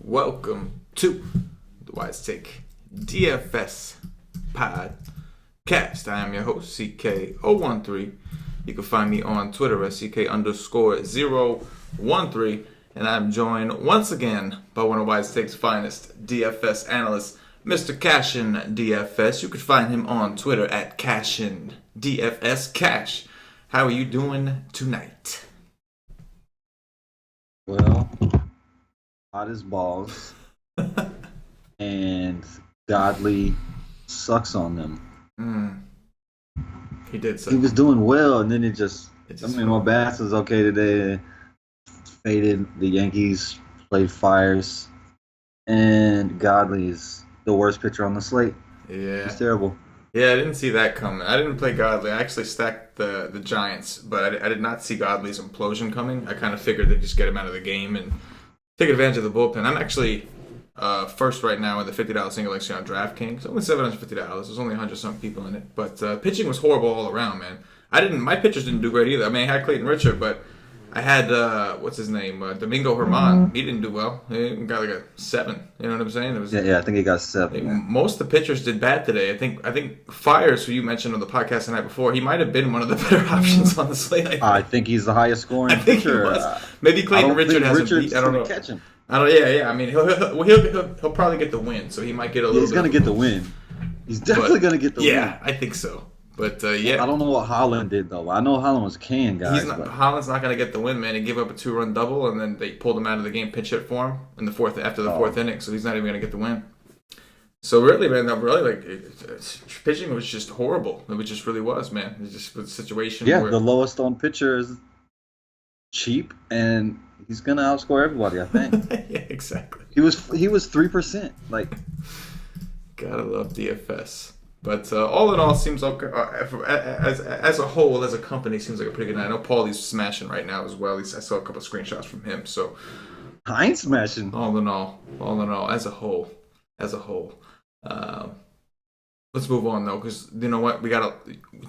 welcome to the Wise Take DFS podcast. I am your host, CK013. You can find me on Twitter at CK_013. And I'm joined once again by one of Wise Take's finest DFS analysts, Mr. CashinDFS. You can find him on Twitter at CashinDFS. Cash, how are you doing tonight? Well, hot as balls, and Godly sucks on them. He did suck. He was doing well, and then my Bass was okay today. Faded. The Yankees played Fires, and Godly is the worst pitcher on the slate. Yeah. It's terrible. Yeah, I didn't see that coming. I didn't play Godly. I actually stacked the Giants, but I did not see Godly's implosion coming. I kind of figured they'd just get him out of the game and take advantage of the bullpen. I'm actually first right now in the $50 single election on DraftKings. Only $750. There's only 100-something people in it. But pitching was horrible all around, man. My pitchers didn't do great either. I mean, I had Clayton Richard, but I had, what's his name, Domingo Germán. He didn't do well. He got like a 7. You know what I'm saying? Yeah, I think he got 7. Most of the pitchers did bad today. I think Fires, who you mentioned on the podcast the night before, he might have been one of the better options on the slate. I think he's the highest scoring pitcher. He was. Maybe Clayton Richard hasn't beat. I don't know. Catch him. Yeah. I mean, he'll probably get the win, so he might get a little. He's going to get the win. He's definitely going to get the win. Yeah, I think so. But yeah, I don't know what Holland did though. I know Holland was can guys. Holland's not going to get the win, man. He gave up a 2-run double, and then they pulled him out of the game, pinch hit for him in the fourth inning. So he's not even going to get the win. So really, man, pitching was just horrible. It just really was, man. It just was a situation. Yeah, where the lowest on pitcher is cheap, and he's going to outscore everybody. I think. Yeah, exactly. He was 3%. Like, gotta love DFS. But all in all, seems like as a whole, as a company, seems like a pretty good night. I know Paulie's smashing right now as well. At least I saw a couple of screenshots from him. So I ain't smashing. All in all, as a whole. Let's move on though, because you know what,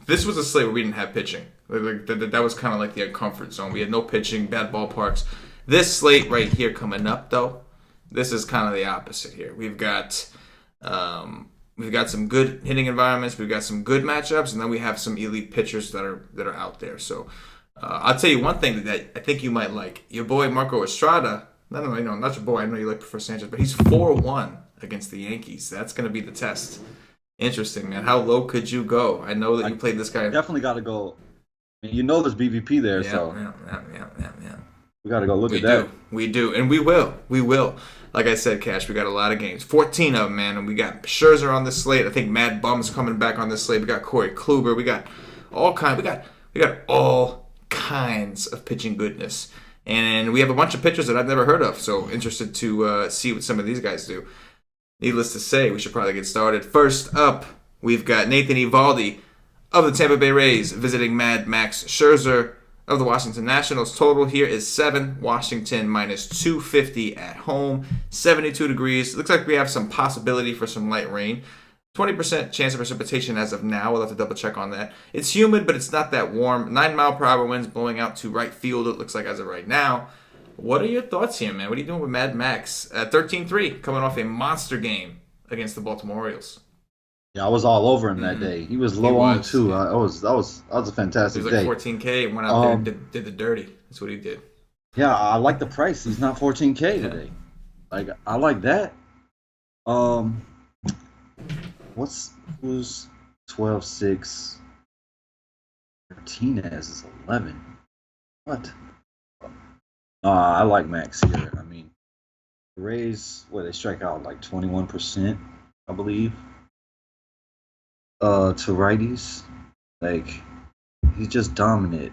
this was a slate where we didn't have pitching. That was kind of like the comfort zone. We had no pitching, bad ballparks. This slate right here coming up though, this is kind of the opposite here. We've got some good hitting environments. We've got some good matchups, and then we have some elite pitchers that are out there. So I'll tell you one thing that I think you might like. Your boy Marco Estrada. Not your boy. I know you like Professor Sanchez, but he's 4-1 against the Yankees. That's going to be the test. Interesting, man. How low could you go? I know that you played this guy. Definitely got to go. I mean, there's BVP there, so yeah. We got to go look at that. We do, and we will. Like I said, Cash, we got a lot of games. 14 of them, man. And we got Scherzer on this slate. I think Mad Bum's coming back on this slate. We got Corey Kluber. We got all kinds of pitching goodness. And we have a bunch of pitchers that I've never heard of. So interested to see what some of these guys do. Needless to say, we should probably get started. First up, we've got Nathan Eovaldi of the Tampa Bay Rays visiting Mad Max Scherzer of the Washington Nationals. Total here is 7. Washington minus 250 at home. 72 degrees. Looks like we have some possibility for some light rain. 20% chance of precipitation as of now. We'll have to double check on that. It's humid, but it's not that warm. 9-mile-per-hour winds blowing out to right field, it looks like, as of right now. What are your thoughts here, man? What are you doing with Mad Max at 13-3, coming off a monster game against the Baltimore Orioles? Yeah, I was all over him that day. He was low on too. Yeah. That was a fantastic day. He was like $14K and went out there and did the dirty. That's what he did. Yeah, I like the price. He's not $14K today. Like, I like that. Who's 12-6? Martinez is 11. What? I like Max here. I mean, the Rays, they strike out like 21%, I believe. To righties, like, he's just dominant.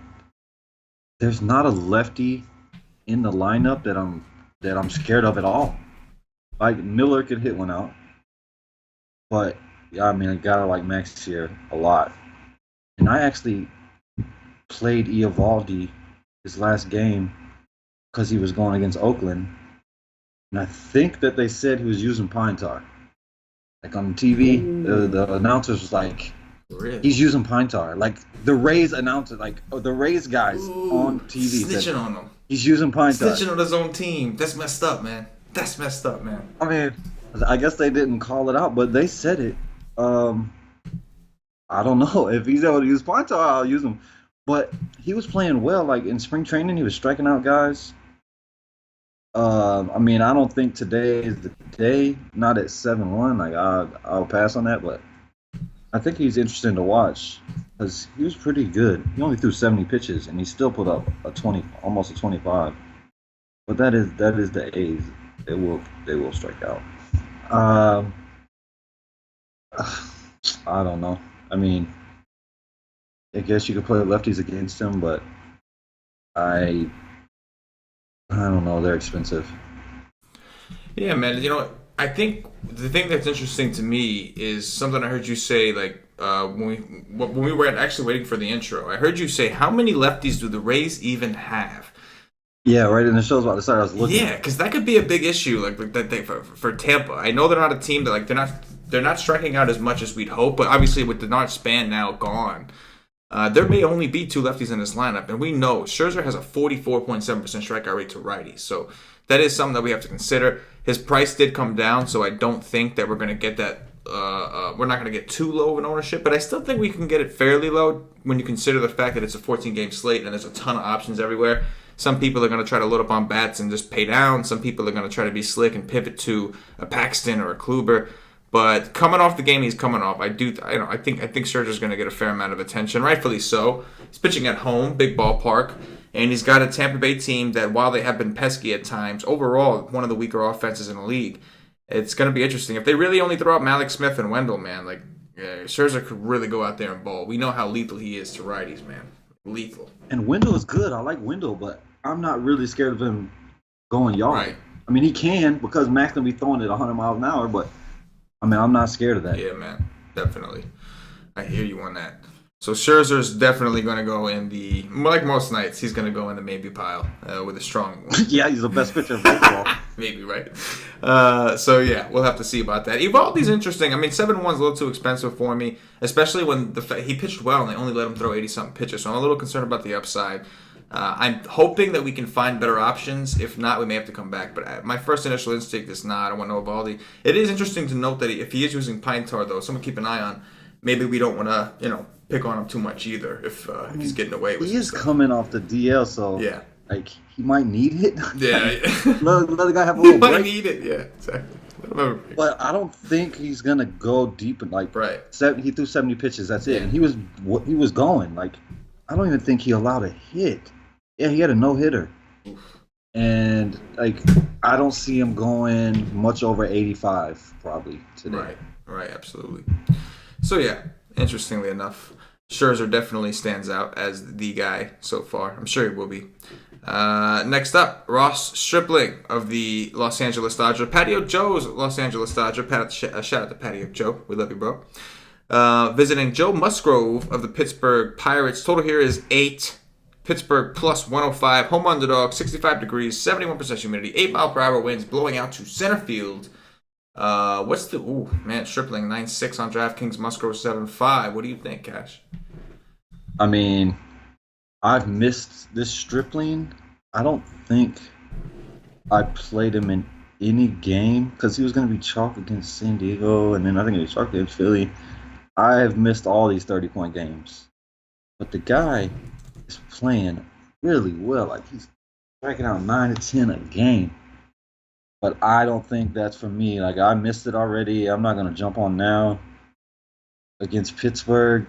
There's not a lefty in the lineup that I'm scared of at all. Like, Miller could hit one out, but yeah, I mean, I gotta like Max here a lot. And I actually played Eovaldi his last game because he was going against Oakland, and I think that they said he was using pine tar. Like on TV, the announcers was like, really? He's using pine tar. Like the Rays announcer, the Rays guys on TV snitching on him. He's using pine tar. Snitching on his own team. That's messed up, man. That's messed up, man. I mean, I guess they didn't call it out, but they said it. Um, I don't know if he's able to use Ponto, I'll use him. But he was playing well. Like in spring training, he was striking out guys. I mean, I don't think today is the day. Not at 7-1. Like I'll pass on that, but I think he's interesting to watch because he was pretty good. He only threw 70 pitches and he still put up a 20, almost a 25. But that is the A's. They will strike out. Um, I don't know. I mean, I guess you could play lefties against him, but I don't know. They're expensive. Yeah, man. You know what? I think the thing that's interesting to me is something I heard you say, like when we were actually waiting for the intro. I heard you say, how many lefties do the Rays even have? Yeah, right. In the show's about to start. I was looking. Yeah, because that could be a big issue, like that they for Tampa. I know they're not a team that like they're not striking out as much as we'd hope, but obviously with the Denard Span now gone, there may only be two lefties in this lineup, and we know Scherzer has a 44.7% strikeout rate to righties, so that is something that we have to consider. His price did come down, so I don't think that we're going to get that. We're not going to get too low of an ownership, but I still think we can get it fairly low when you consider the fact that it's a 14-game slate and there's a ton of options everywhere. Some people are going to try to load up on bats and just pay down. Some people are going to try to be slick and pivot to a Paxton or a Kluber. But coming off the game he's coming off, I think Scherzer's going to get a fair amount of attention, rightfully so. He's pitching at home, big ballpark, and he's got a Tampa Bay team that, while they have been pesky at times, overall one of the weaker offenses in the league. It's going to be interesting. If they really only throw out Malik Smith and Wendell, man, like Scherzer could really go out there and ball. We know how lethal he is to righties, man. Lethal. And Wendell is good. I like Wendell, but I'm not really scared of him going yard. Right. I mean, he can because Max can be throwing it 100 miles an hour, but I mean, I'm not scared of that. Yeah, man. Definitely. I hear you on that. So Scherzer's definitely going to go in the, like most nights, he's going to go in the maybe pile with a strong one. Yeah, he's the best pitcher in baseball. Maybe, right? So, yeah, we'll have to see about that. Eovaldi's interesting. I mean, 7-1's a little too expensive for me, especially when he pitched well and they only let him throw 80-something pitches. So I'm a little concerned about the upside. I'm hoping that we can find better options. If not, we may have to come back. But my first initial instinct is I don't want Eovaldi. It is interesting to note that if he is using pine tar, though, someone keep an eye on. Maybe we don't want to, pick on him too much either if he's getting away with it. He is coming off the DL, so yeah. Like he might need it. Yeah. let the guy have a little break. He might need it, yeah, exactly. But I don't think he's gonna go deep and right. He threw 70 pitches. That's it, and he was going. Like I don't even think he allowed a hit. Yeah, he had a no hitter, and like I don't see him going much over 85 probably today. Right, absolutely. So yeah, interestingly enough, Scherzer definitely stands out as the guy so far. I'm sure he will be. Next up, Ross Stripling of the Los Angeles Dodgers. Patio Joe's Los Angeles Dodger. Shout out to Patio Joe. We love you, bro. Visiting Joe Musgrove of the Pittsburgh Pirates. Total here is 8. Pittsburgh plus 105. Home underdog, 65 degrees, 71% humidity, 8 mile per hour winds blowing out to center field. Stripling 9.6 on DraftKings, Musgrove 7.5. What do you think, Cash? I mean, I've missed this Stripling. I don't think I played him in any game because he was going to be chalk against San Diego, and then I think he was chalk against Philly. I have missed all these 30-point games. But the guy is playing really well. Like, he's striking out 9 to 10 a game. But I don't think that's for me. Like, I missed it already. I'm not going to jump on now. Against Pittsburgh,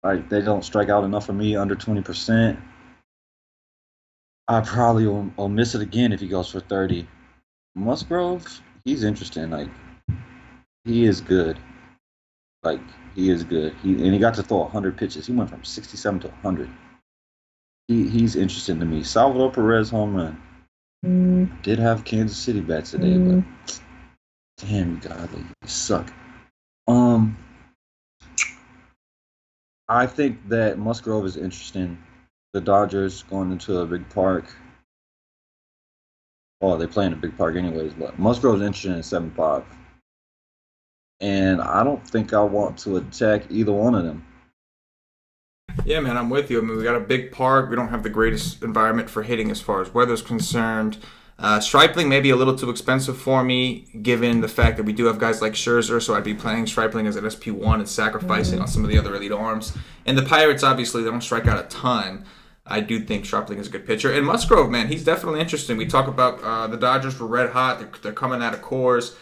like, they don't strike out enough for me, under 20%. I probably will miss it again if he goes for 30. Musgrove, he's interesting. Like, he is good. Like, he is good. He got to throw 100 pitches. He went from 67 to 100. He's interesting to me. Salvador Perez home run. Did have Kansas City bats today, but damn, God, you suck. I think that Musgrove is interesting. The Dodgers going into a big park. Oh, they play in a big park anyways, but Musgrove's interesting at 7.5. And I don't think I want to attack either one of them. Yeah, man, I'm with you. I mean, we got a big park. We don't have the greatest environment for hitting as far as weather's concerned. Stripling may be a little too expensive for me, given the fact that we do have guys like Scherzer, so I'd be playing Stripling as an SP1 and sacrificing on some of the other elite arms. And the Pirates, obviously, they don't strike out a ton. I do think Stripling is a good pitcher. And Musgrove, man, he's definitely interesting. We talk about the Dodgers were red hot. They're coming out of cores.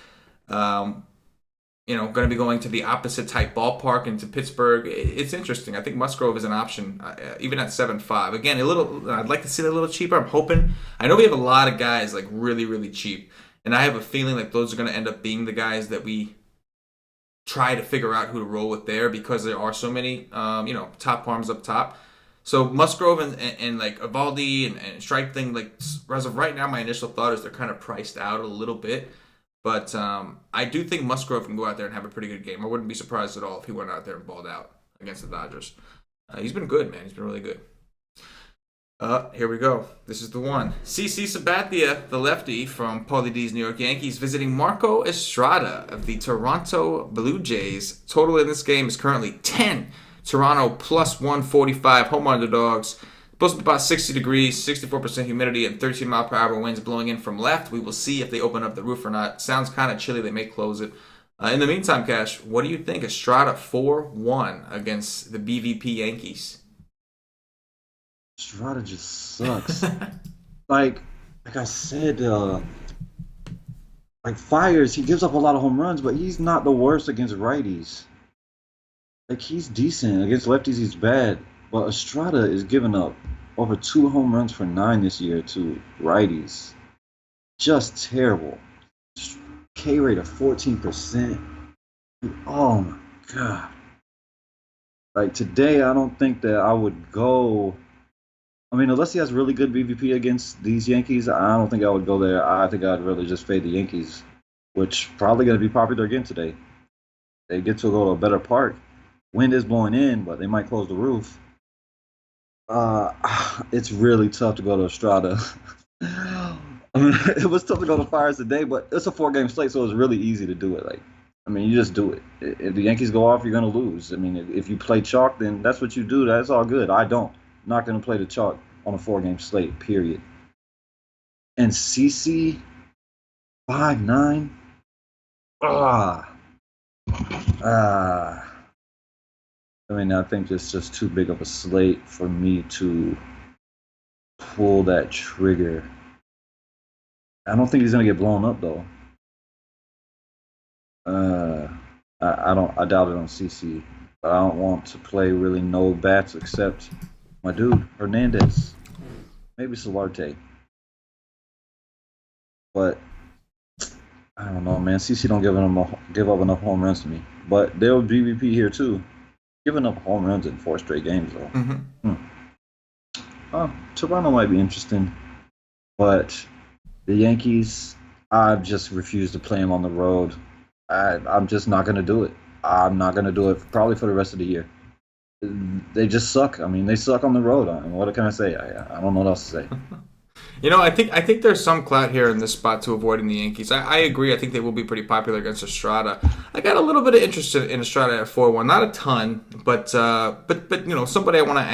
Going to be going to the opposite type ballpark into Pittsburgh. It's interesting. I think Musgrove is an option, even at 7.5. Again, I'd like to see it a little cheaper. I'm hoping. I know we have a lot of guys like really, really cheap, and I have a feeling like those are going to end up being the guys that we try to figure out who to roll with there, because there are so many, top arms up top. So Musgrove and like Eovaldi and Stripling, like as of right now, my initial thought is they're kind of priced out a little bit. But I do think Musgrove can go out there and have a pretty good game. I wouldn't be surprised at all if he went out there and balled out against the Dodgers. He's been good, man. He's been really good. Here we go. This is the one. CC Sabathia, the lefty from Paulie D's New York Yankees, visiting Marco Estrada of the Toronto Blue Jays. Total in this game is currently 10. Toronto plus 145, home underdogs. Supposed to be about 60 degrees, 64% humidity, and 13 mile per hour winds blowing in from left. We will see if they open up the roof or not. Sounds kind of chilly. They may close it. In the meantime, Cash, what do you think? Estrada 4-1 against the BVP Yankees. Estrada just sucks. like I said, Fires, he gives up a lot of home runs, but he's not the worst against righties. Like, he's decent. Against lefties, he's bad. But Estrada is giving up over 2 home runs for 9 this year to righties. Just terrible. K rate of 14%. Oh my God. Like, today, I don't think that I would go. I mean, unless he has really good BVP against these Yankees, I don't think I would go there. I think I'd really just fade the Yankees, which probably going to be popular again today. They get to go to a better park. Wind is blowing in, but they might close the roof. It's really tough to go to Estrada. I mean, it was tough to go to Fires today, but it's a 4-game slate, so it's really easy to do it. Like, I mean, you just do it. If the Yankees go off, you're going to lose. I mean, if you play chalk, then that's what you do. That's all good. I don't. I'm not going to play the chalk on a 4-game slate, period. And CC, 5-9. I mean, I think it's just too big of a slate for me to pull that trigger. I don't think he's gonna get blown up though. I doubt it on CC, but I don't want to play really no bats except my dude Hernandez, maybe Solarte. But I don't know, man. CC don't give up enough home runs to me. But they'll BVP here too. Giving up home runs in 4 straight games, though. Toronto might be interesting, but the Yankees, I've just refused to play them on the road. I'm just not going to do it. I'm not going to do it probably for the rest of the year. They just suck. I mean, they suck on the road. What can I say? I don't know what else to say. I think there's some clout here in this spot to avoiding the Yankees. I agree. I think they will be pretty popular against Estrada. I got a little bit of interest in Estrada at 4-1, not a ton, but somebody I want to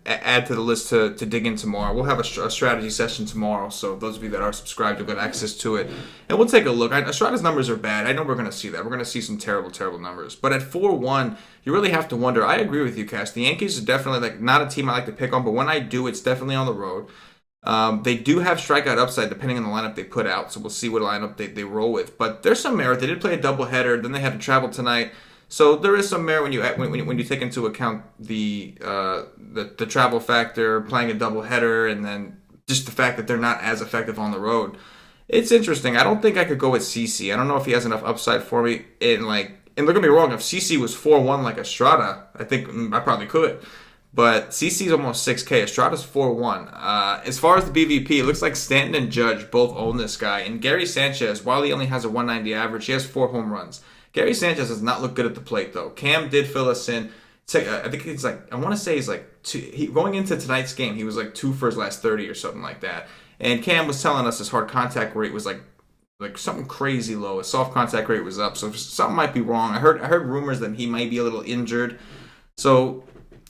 add to the list to dig in tomorrow. We'll have a strategy session tomorrow, so those of you that are subscribed will get access to it, and we'll take a look. Estrada's numbers are bad. I know we're going to see that. We're going to see some terrible, terrible numbers. But at 4-1, you really have to wonder. I agree with you, Cash. The Yankees are definitely not a team I like to pick on, but when I do, it's definitely on the road. They do have strikeout upside depending on the lineup they put out, so we'll see what lineup they roll with. But there's some merit. They did play a doubleheader, then they had to travel tonight, so there is some merit when you take into account the travel factor, playing a doubleheader, and then just the fact that they're not as effective on the road. It's interesting. I don't think I could go with CC. I don't know if he has enough upside for me. And don't get me wrong, if CC was 4-1 like Estrada, I think I probably could. But CC's almost 6K. Estrada's 4-1. As far as the BVP, it looks like Stanton and Judge both own this guy. And Gary Sanchez, while he only has a 190 average, he has 4 home runs. Gary Sanchez does not look good at the plate, though. Cam did fill us in. I think he's I want to say he's going into tonight's game, he was 2 for his last 30 or something like that. And Cam was telling us his hard contact rate was like something crazy low. His soft contact rate was up, so something might be wrong. I heard rumors that he might be a little injured. So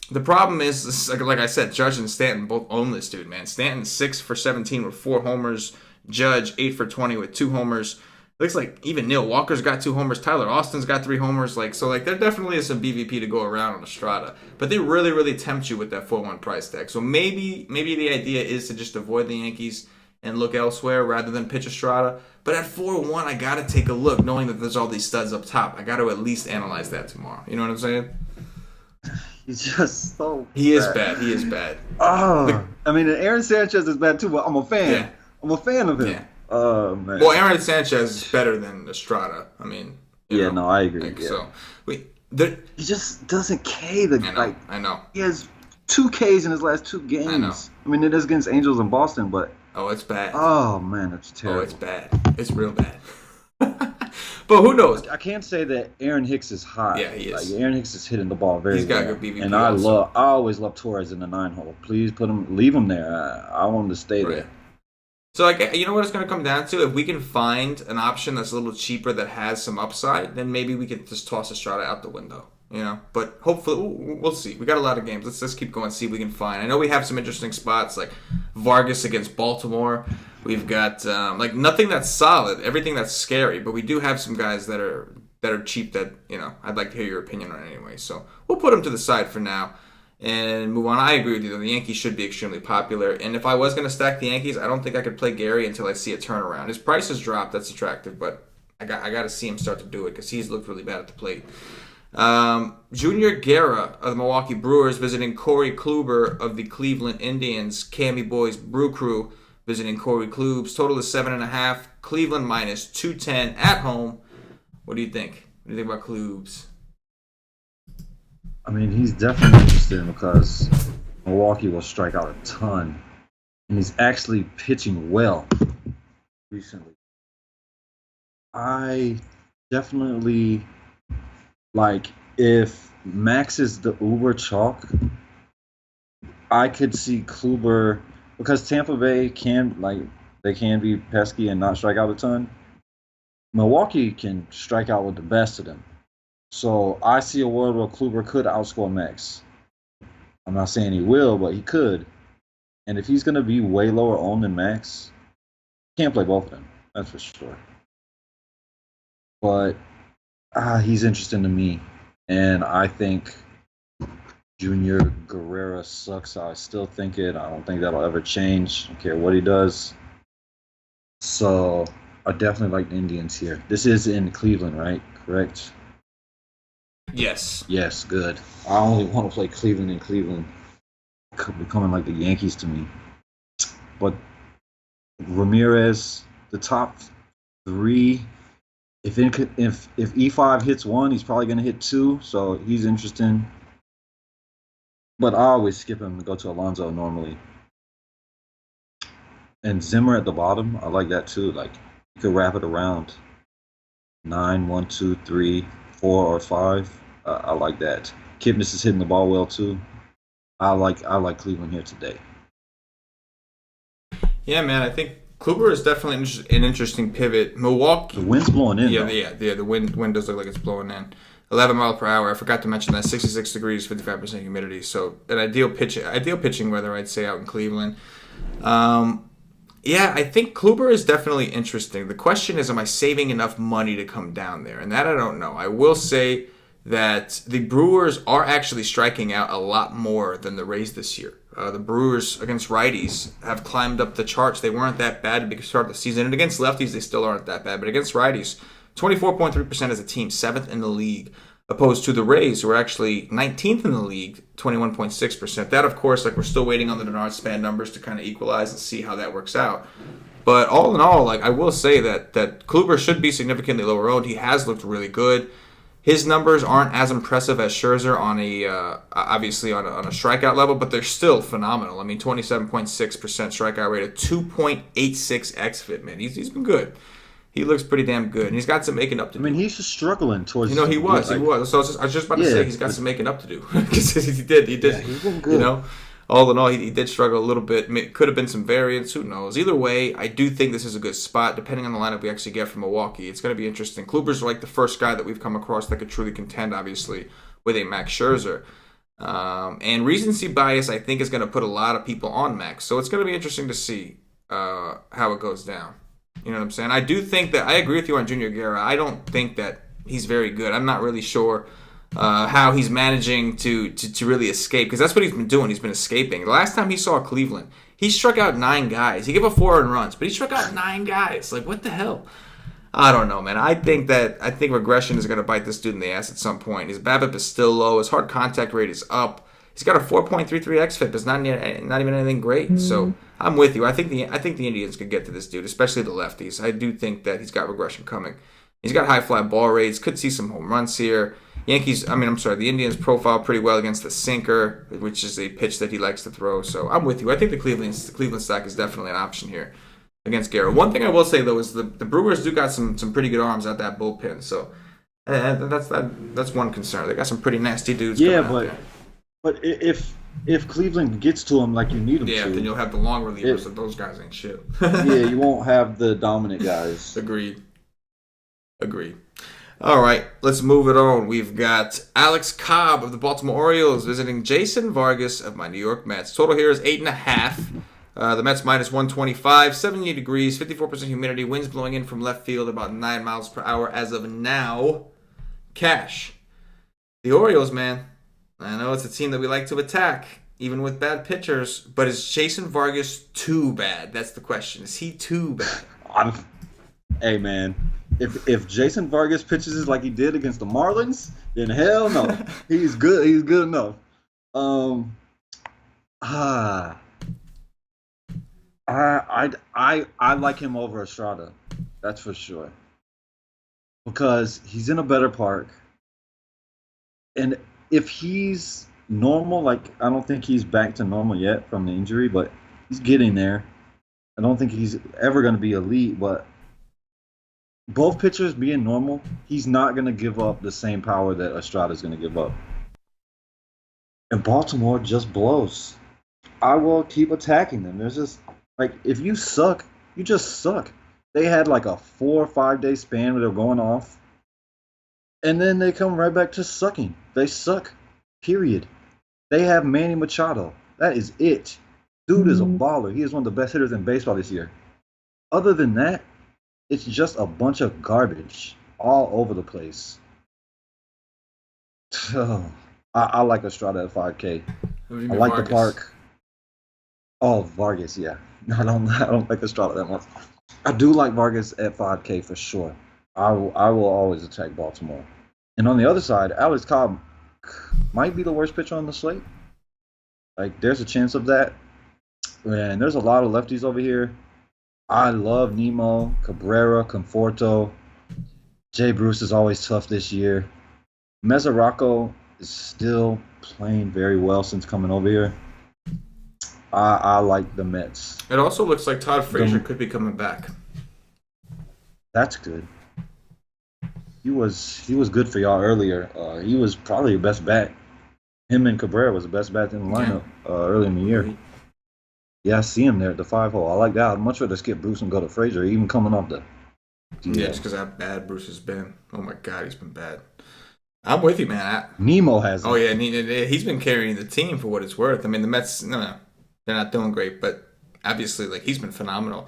the problem is, like I said, Judge and Stanton both own this dude, man. Stanton 6 for 17 with 4 homers. Judge, 8 for 20 with 2 homers. Looks like even Neil Walker's got 2 homers. Tyler Austin's got 3 homers. There definitely is some BVP to go around on Estrada. But they really, really tempt you with that 4-1 price tag. So maybe the idea is to just avoid the Yankees and look elsewhere rather than pitch Estrada. But at 4-1, I got to take a look, knowing that there's all these studs up top. I got to at least analyze that tomorrow. You know what I'm saying? He's just so He is bad. He is bad. Oh, Aaron Sanchez is bad too, but I'm a fan. Yeah. I'm a fan of him. Yeah. Oh, man. Well, Aaron Sanchez is better than Estrada. I mean, I agree. So he just doesn't K I know. He has 2 Ks in his last 2 games. I know. It is against Angels and Boston, but it's bad. Oh man, it's terrible. It's bad. It's real bad. But who knows? I can't say that Aaron Hicks is hot. Yeah, he is. Aaron Hicks is hitting the ball very well. He's got good BVP. And I always love Torres in the 9 hole. Please leave him there. I want him to stay there. So, you know what it's going to come down to? If we can find an option that's a little cheaper that has some upside, then maybe we can just toss Estrada out the window. But hopefully, we'll see. We got a lot of games. Let's keep going and see if we can find. I know we have some interesting spots like Vargas against Baltimore. We've got nothing that's solid, everything that's scary. But we do have some guys that are cheap that I'd like to hear your opinion on anyway. So we'll put them to the side for now and move on. I agree with you, though. The Yankees should be extremely popular. And if I was going to stack the Yankees, I don't think I could play Gary until I see a turnaround. His price has dropped. That's attractive, but I got to see him start to do it because he's looked really bad at the plate. Junior Guerra of the Milwaukee Brewers visiting Corey Kluber of the Cleveland Indians. Cammy Boys Brew Crew visiting Corey Klubes. Total is 7.5. Cleveland minus 210 at home. What do you think? What do you think about Klubes? He's definitely interesting because Milwaukee will strike out a ton. And he's actually pitching well recently. I definitely if Max is the Uber chalk, I could see Kluber because Tampa Bay can be pesky and not strike out a ton. Milwaukee can strike out with the best of them. So I see a world where Kluber could outscore Max. I'm not saying he will, but he could. And if he's going to be way lower owned than Max, can't play both of them. That's for sure. But he's interesting to me. And I think Junior Guerra sucks. I still think it. I don't think that'll ever change. I don't care what he does. So I definitely like the Indians here. This is in Cleveland, right? Correct? Yes. Yes, good. I only want to play Cleveland in Cleveland. Becoming like the Yankees to me. But Ramirez, the top 3. If E5 hits 1, he's probably going to hit 2. So he's interesting. But I always skip him and go to Alonso normally. And Zimmer at the bottom, I like that too. You could wrap it around 9, 1, 2, 3, 4, or 5. I like that. Kipnis is hitting the ball well too. I like Cleveland here today. Yeah, man. I think Kluber is definitely an interesting pivot. Milwaukee. The wind's blowing in. Yeah. The wind does look like it's blowing in. 11 miles per hour. I forgot to mention that. 66 degrees, 55% humidity. So an ideal pitching weather, I'd say, out in Cleveland. Yeah, I think Kluber is definitely interesting. The question is, am I saving enough money to come down there? And that I don't know. I will say that the Brewers are actually striking out a lot more than the Rays this year. The Brewers against righties have climbed up the charts. They weren't that bad at the start of the season. And against lefties, they still aren't that bad. But against righties, 24.3% as a team, 7th in the league. Opposed to the Rays, who are actually 19th in the league, 21.6%. That, of course, we're still waiting on the Denard Span numbers to kind of equalize and see how that works out. But all in all, I will say that Kluber should be significantly lower owned. He has looked really good. His numbers aren't as impressive as Scherzer on obviously on a strikeout level, but they're still phenomenal. 27.6% strikeout rate, a 2.86 xFIP, man. He's been good. He looks pretty damn good, and he's got some making up to do. He's just struggling towards. He was. So I was just about to say he's got some making up to do because he did. Yeah, he's been good. All in all, he did struggle a little bit. Could have been some variance. Who knows? Either way, I do think this is a good spot. Depending on the lineup we actually get from Milwaukee, it's going to be interesting. Kluber's the first guy that we've come across that could truly contend, obviously, with a Max Scherzer. And recency bias, I think, is going to put a lot of people on Max. So it's going to be interesting to see. how it goes down. You know what I'm saying? I do think that I agree with you on Junior Guerra. I don't think that he's very good. I'm not really sure how he's managing to really escape, because that's what he's been doing. He's been escaping. The last time he saw Cleveland, he struck out 9 guys. He gave up 4 earned runs, but he struck out 9 guys. Like, what the hell? I don't know, man. I think regression is going to bite this dude in the ass at some point. His BABIP is still low. His hard contact rate is up. He's got a 4.33 xFIP. It's not even anything great. So I'm with you. I think the Indians could get to this dude, especially the lefties. I do think that he's got regression coming. He's got high fly ball rates. Could see some home runs here. The Indians profile pretty well against the sinker, which is a pitch that he likes to throw. So I'm with you. I think the Cleveland stack is definitely an option here against Guerra. One thing I will say, though, is the Brewers do got some pretty good arms at that bullpen. So that's one concern. They got some pretty nasty dudes. Yeah, but if Cleveland gets to him like you need them to, then you'll have the long relievers, and those guys ain't shit. Yeah, you won't have the dominant guys. Agreed. All right, let's move it on. We've got Alex Cobb of the Baltimore Orioles visiting Jason Vargas of my New York Mets. Total here is 8.5. The Mets minus 125, 70 degrees, 54% humidity, winds blowing in from left field about 9 miles per hour as of now. Cash. The Orioles, man. I know it's a team that we like to attack, even with bad pitchers, but is Jason Vargas too bad? That's the question. Is he too bad? Hey, man. If Jason Vargas pitches like he did against the Marlins, then hell no. He's good. He's good enough. I like him over Estrada. That's for sure. Because he's in a better park. And if he's normal, like, I don't think he's back to normal yet from the injury, but he's getting there. I don't think he's ever going to be elite, but both pitchers being normal, he's not going to give up the same power that Estrada's going to give up. And Baltimore just blows. I will keep attacking them. There's just, like, if you suck, you just suck. They had like a 4 or 5 day span where they're going off. And then they come right back to sucking. They suck. Period. They have Manny Machado. That is it. Dude is a baller. He is one of the best hitters in baseball this year. Other than that, it's just a bunch of garbage all over the place. I like Estrada at 5K. I like Vargas? The park. Oh, Vargas, yeah. I don't like Estrada that much. I do like Vargas at 5K for sure. I will always attack Baltimore. And on the other side, Alex Cobb might be the worst pitcher on the slate. Like, there's a chance of that. And there's a lot of lefties over here. I love Nemo, Cabrera, Conforto. Jay Bruce is always tough this year. Mesoraco is still playing very well since coming over here. I like the Mets. It also looks like Todd Frazier could be coming back. That's good. He was good for y'all earlier. He was probably your best bat. Him and Cabrera was the best bat in the lineup early in the year. Yeah, I see him there at the 5-hole. I like that. I'd much rather skip Bruce and go to Frazier, even coming off the. Yeah, just because how bad Bruce has been. Oh my God, he's been bad. I'm with you, man. Nemo has. Oh yeah, he's been carrying the team for what it's worth. I mean, the Mets, no, they're not doing great, but obviously, like, he's been phenomenal.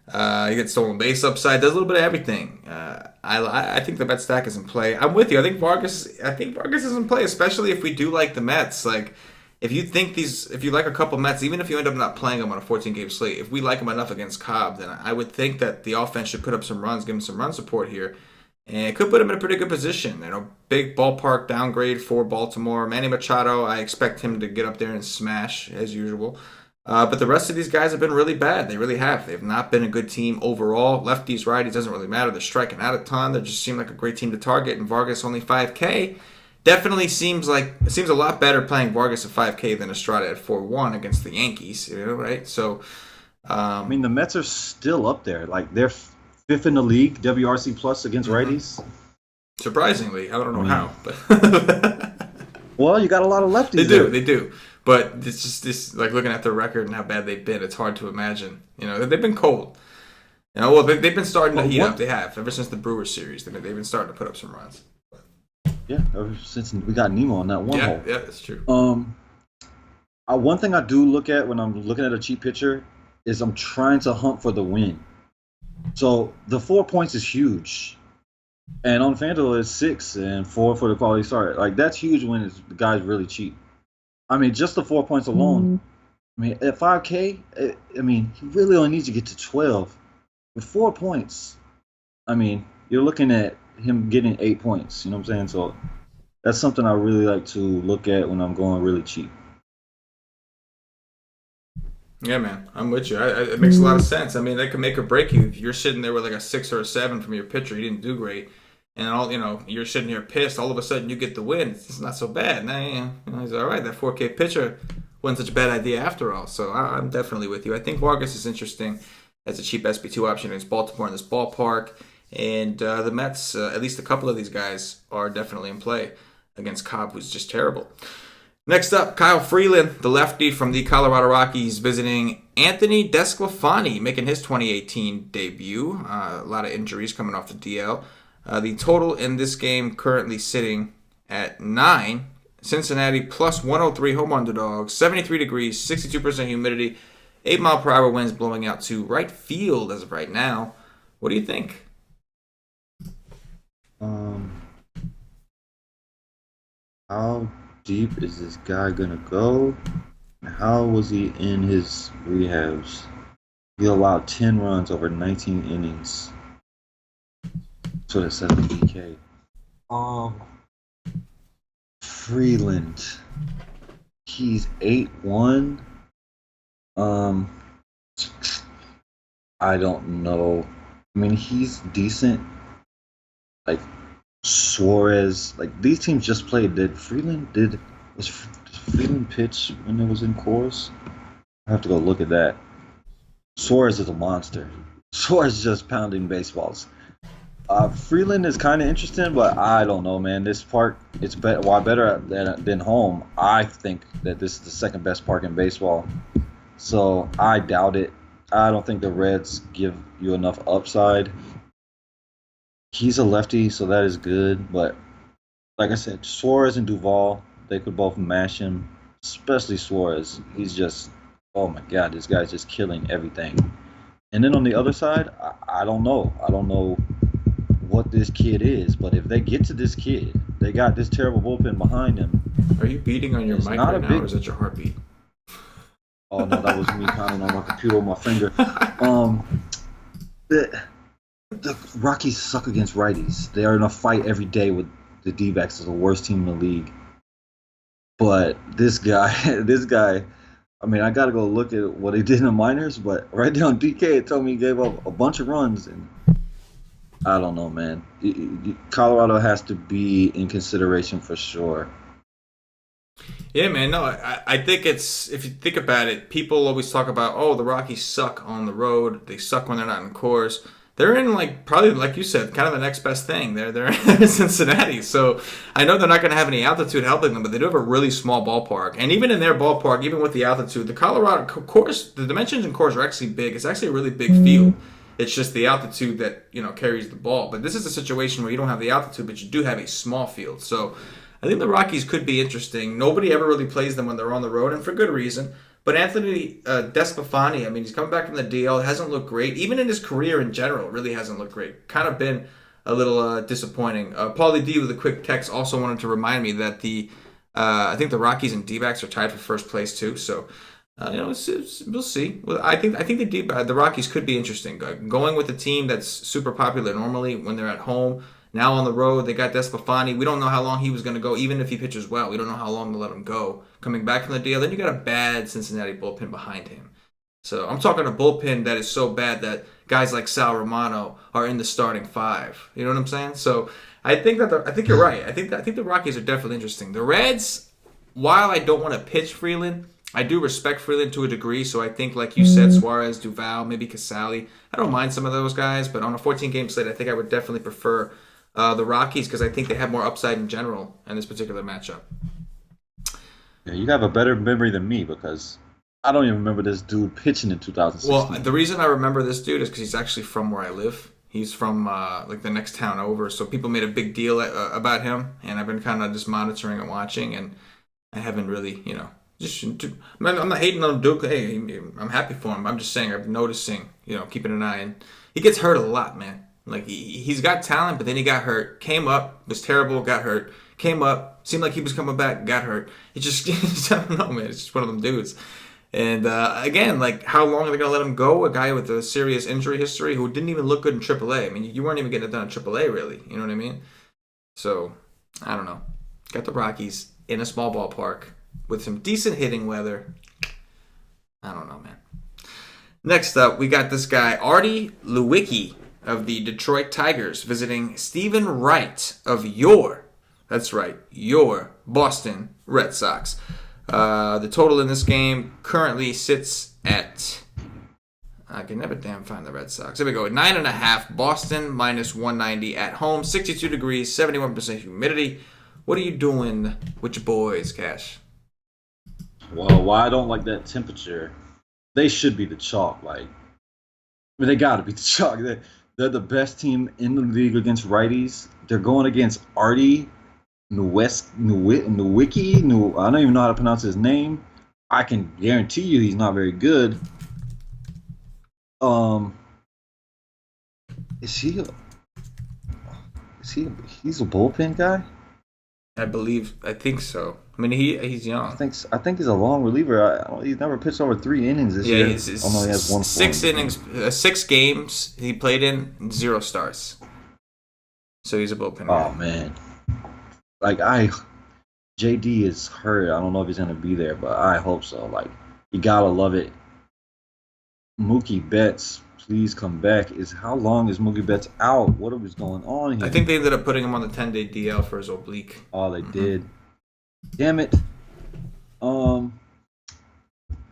He gets stolen base upside, does a little bit of everything. I think the Mets stack is in play. I'm with you. I think Vargas is in play, especially if we do like the Mets. Like, if you like a couple Mets, even if you end up not playing them on a 14-game slate, if we like them enough against Cobb, then I would think that the offense should put up some runs, give him some run support here, and it could put him in a pretty good position. You know, big ballpark downgrade for Baltimore. Manny Machado, I expect him to get up there and smash as usual. But the rest of these guys have been really bad. They really have. They've not been a good team overall. Lefties, righties, doesn't really matter. They're striking out a ton. They just seem like a great team to target. And Vargas only 5K. Definitely seems a lot better playing Vargas at 5K than Estrada at 4-1 against the Yankees. You know, right? So, I mean, the Mets are still up there. Like, they're 5th in the league, WRC plus against righties. Surprisingly, I don't know how, but well, you got a lot of lefties. They do. But it's just this, like, looking at their record and how bad they've been, it's hard to imagine. You know, they've been cold. You know, well, they've been starting to heat up. They have ever since the Brewers series. They've been starting to put up some runs. Yeah, ever since we got Nemo on that one hole. Yeah, that's true. One thing I do look at when I'm looking at a cheap pitcher is I'm trying to hunt for the win. So the 4 points is huge. And on FanDuel, it's 6 and 4 for the quality start. Like, that's huge when the guy's really cheap. I mean, just the 4 points alone. I mean, at 5K, I mean, he really only needs to get to 12. With 4 points, I mean, you're looking at him getting 8 points. You know what I'm saying? So that's something I really like to look at when I'm going really cheap. Yeah, man, I'm with you. It makes a lot of sense. I mean, that could make or break you if you're sitting there with like a 6 or a 7 from your pitcher. You didn't do great, and you're sitting here pissed. All of a sudden, you get the win. It's not so bad. Now, he's all right. That 4K pitcher wasn't such a bad idea after all. So I'm definitely with you. I think Vargas is interesting as a cheap SB2 option against Baltimore in this ballpark, and the Mets, at least a couple of these guys, are definitely in play against Cobb, who's just terrible. Next up, Kyle Freeland, the lefty from the Colorado Rockies, visiting Anthony Desclafani, making his 2018 debut. A lot of injuries coming off the DL. The total in this game currently sitting at 9. Cincinnati plus 103 home underdogs, 73 degrees, 62% humidity, 8-mile-per-hour winds blowing out to right field as of right now. What do you think? How deep is this guy gonna go? How was he in his rehabs? He allowed 10 runs over 19 innings. So that's 70K. Freeland. He's 8-1. I don't know. I mean, he's decent. Like Suarez, like these teams just played. Was Freeland pitch when it was in Coors? I have to go look at that. Suarez is a monster. Suarez is just pounding baseballs. Freeland is kind of interesting, but I don't know, man. This park, it's better than home. I think that this is the second best park in baseball. So I doubt it. I don't think the Reds give you enough upside. He's a lefty, so that is good. But like I said, Suarez and Duvall, they could both mash him, especially Suarez. He's just, oh my God, this guy's just killing everything. And then on the other side, I don't know. I don't know what this kid is, but if they get to this kid, they got this terrible bullpen behind him. Are you beating on your mic right now, or is that your heartbeat? Oh no, that was me pounding on my computer with my finger. The Rockies suck against righties. They are in a fight every day with the D-backs. Is the worst team in the league. But this guy, I mean, I got to go look at what he did in the minors, but right there on DK, it told me he gave up a bunch of runs. And I don't know, man. Colorado has to be in consideration for sure. Yeah, man. No, I think it's, if you think about it, people always talk about, oh, the Rockies suck on the road. They suck when they're not in Coors. They're in, like, probably, like you said, kind of the next best thing. They're in Cincinnati. So I know they're not going to have any altitude helping them, but they do have a really small ballpark. And even in their ballpark, even with the altitude, the Colorado course, the dimensions in Coors are actually big. It's actually a really big field. It's just the altitude that, carries the ball. But this is a situation where you don't have the altitude, but you do have a small field. So I think the Rockies could be interesting. Nobody ever really plays them when they're on the road, and for good reason. But Anthony Desclafani, I mean, he's coming back from the DL. Hasn't looked great. Even in his career in general, really hasn't looked great. Kind of been a little disappointing. Paulie D with a quick text also wanted to remind me that I think the Rockies and D-backs are tied for first place too. So, we'll see. Well, I think the Rockies could be interesting. Going with a team that's super popular normally when they're at home. Now on the road, they got Desclafani. We don't know how long he was going to go, even if he pitches well. We don't know how long to let him go. Coming back from the deal, then you got a bad Cincinnati bullpen behind him. So I'm talking a bullpen that is so bad that guys like Sal Romano are in the starting five. You know what I'm saying? So I think you're right. I think the Rockies are definitely interesting. The Reds, while I don't want to pitch Freeland, I do respect Freeland to a degree. So I think, like you said, Suarez, Duvall, maybe Casali. I don't mind some of those guys, but on a 14-game slate, I think I would definitely prefer the Rockies because I think they have more upside in general in this particular matchup. Yeah, you have a better memory than me because I don't even remember this dude pitching in 2016. Well, the reason I remember this dude is because he's actually from where I live. He's from like the next town over, so people made a big deal about him, and I've been kind of just monitoring and watching, and I haven't really, I'm not hating on Duke. Hey, I'm happy for him. I'm just saying, I'm noticing, keeping an eye. And he gets hurt a lot, man. Like, he's got talent, but then he got hurt. Came up, was terrible, got hurt. Came up, seemed like he was coming back, got hurt. It just, I don't know, man. It's just one of them dudes. And again, like, how long are they going to let him go? A guy with a serious injury history who didn't even look good in AAA. I mean, you weren't even getting it done in AAA, really. You know what I mean? So, I don't know. Got the Rockies in a small ballpark with some decent hitting weather. I don't know, man. Next up, we got this guy, Artie Lewicki of the Detroit Tigers, visiting Stephen Wright of your Boston Red Sox. The total in this game currently sits at, I can never damn find the Red Sox. There we go, 9.5. Boston minus 190 at home, 62 degrees, 71% humidity. What are you doing with your boys, Cash? Well, why I don't like that temperature, they should be the chalk. Like, I mean, they got to be the chalk. They're the best team in the league against righties. They're going against Artie Lewicki. I don't even know how to pronounce his name. I can guarantee you he's not very good. He's a bullpen guy? I think so. I mean, he's young. I think he's a long reliever. He's never pitched over 3 innings this year. Yeah, he has one. 6 innings, 6 games he played in, 0 starts. So he's a bullpen guy. Oh man, like JD is hurt. I don't know if he's gonna be there, but I hope so. Like, you gotta love it. Mookie Betts, please come back. How long is Mookie Betts out? What is going on here? I think they ended up putting him on the 10-day DL for his oblique. Oh, they did. Damn it.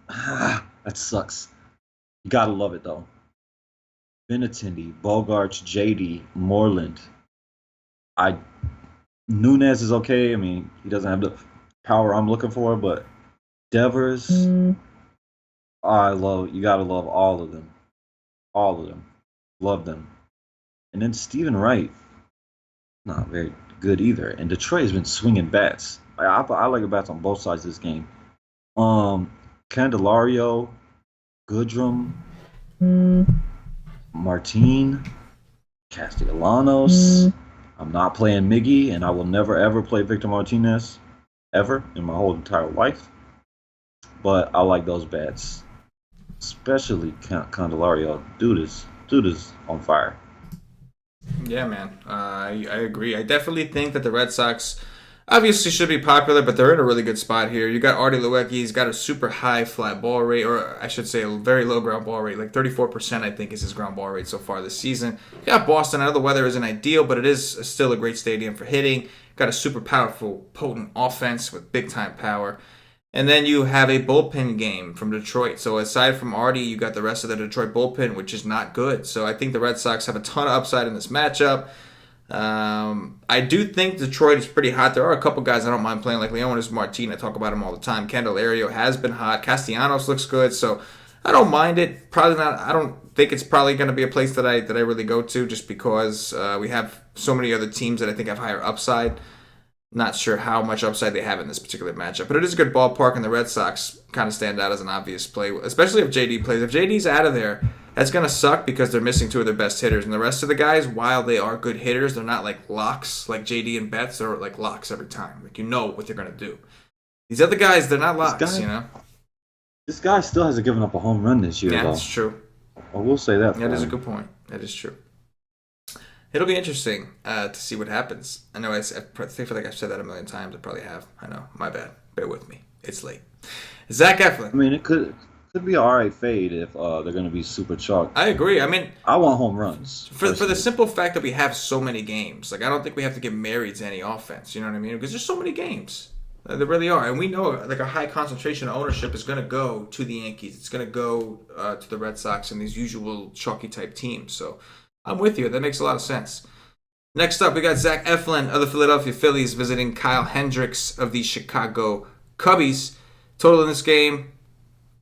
That sucks. You gotta love it though. Benintendi, Bogarts, JD, Moreland. Nunez is okay. I mean, he doesn't have the power I'm looking for, but Devers, you gotta love all of them. All of them. Love them. And then Stephen Wright, not very good either. And Detroit has been swinging bats. I like the bats on both sides of this game. Candelario, Goodrum, Martin, Castellanos. I'm not playing Miggy, and I will never ever play Victor Martinez ever in my whole entire life. But I like those bats, especially Candelario. Dude is on fire. Yeah, man. I agree. I definitely think that the Red Sox obviously should be popular, but they're in a really good spot here. You got Artie Lewicki. He's got a super high fly ball rate, or I should say a very low ground ball rate. Like 34%, I think, is his ground ball rate so far this season. You got Boston. I know the weather isn't ideal, but it is still a great stadium for hitting. Got a super powerful, potent offense with big-time power. And then you have a bullpen game from Detroit. So aside from Artie, you got the rest of the Detroit bullpen, which is not good. So I think the Red Sox have a ton of upside in this matchup. I do think Detroit is pretty hot. There are a couple guys I don't mind playing, like Leonis Martin. I talk about him all the time. Candelario has been hot. Castellanos looks good, so I don't mind it. Probably not. I don't think it's probably going to be a place that I really go to, just because we have so many other teams that I think have higher upside. Not sure how much upside they have in this particular matchup, but it is a good ballpark, and the Red Sox kind of stand out as an obvious play, especially if JD plays. If JD's out of there, that's going to suck because they're missing 2 of their best hitters. And the rest of the guys, while they are good hitters, they're not like locks like JD and Betts. They're like locks every time. Like, you know what they're going to do. These other guys, they're not locks, This guy still hasn't given up a home run this year, Yeah, though. that's true. I will say that. That is a good point. That is true. It'll be interesting to see what happens. I know I feel like I've said that a million times. I probably have. I know. My bad. Bear with me. It's late. Zach Eflin. I mean, it could be an alright fade if they're going to be super chalk. I agree. I mean, I want home runs. For the simple fact that we have so many games. Like, I don't think we have to get married to any offense. You know what I mean? Because there's so many games. There really are. And we know, like, a high concentration of ownership is going to go to the Yankees. It's going to go to the Red Sox and these usual chalky-type teams. So I'm with you. That makes a lot of sense. Next up, we got Zach Eflin of the Philadelphia Phillies visiting Kyle Hendricks of the Chicago Cubbies. Total in this game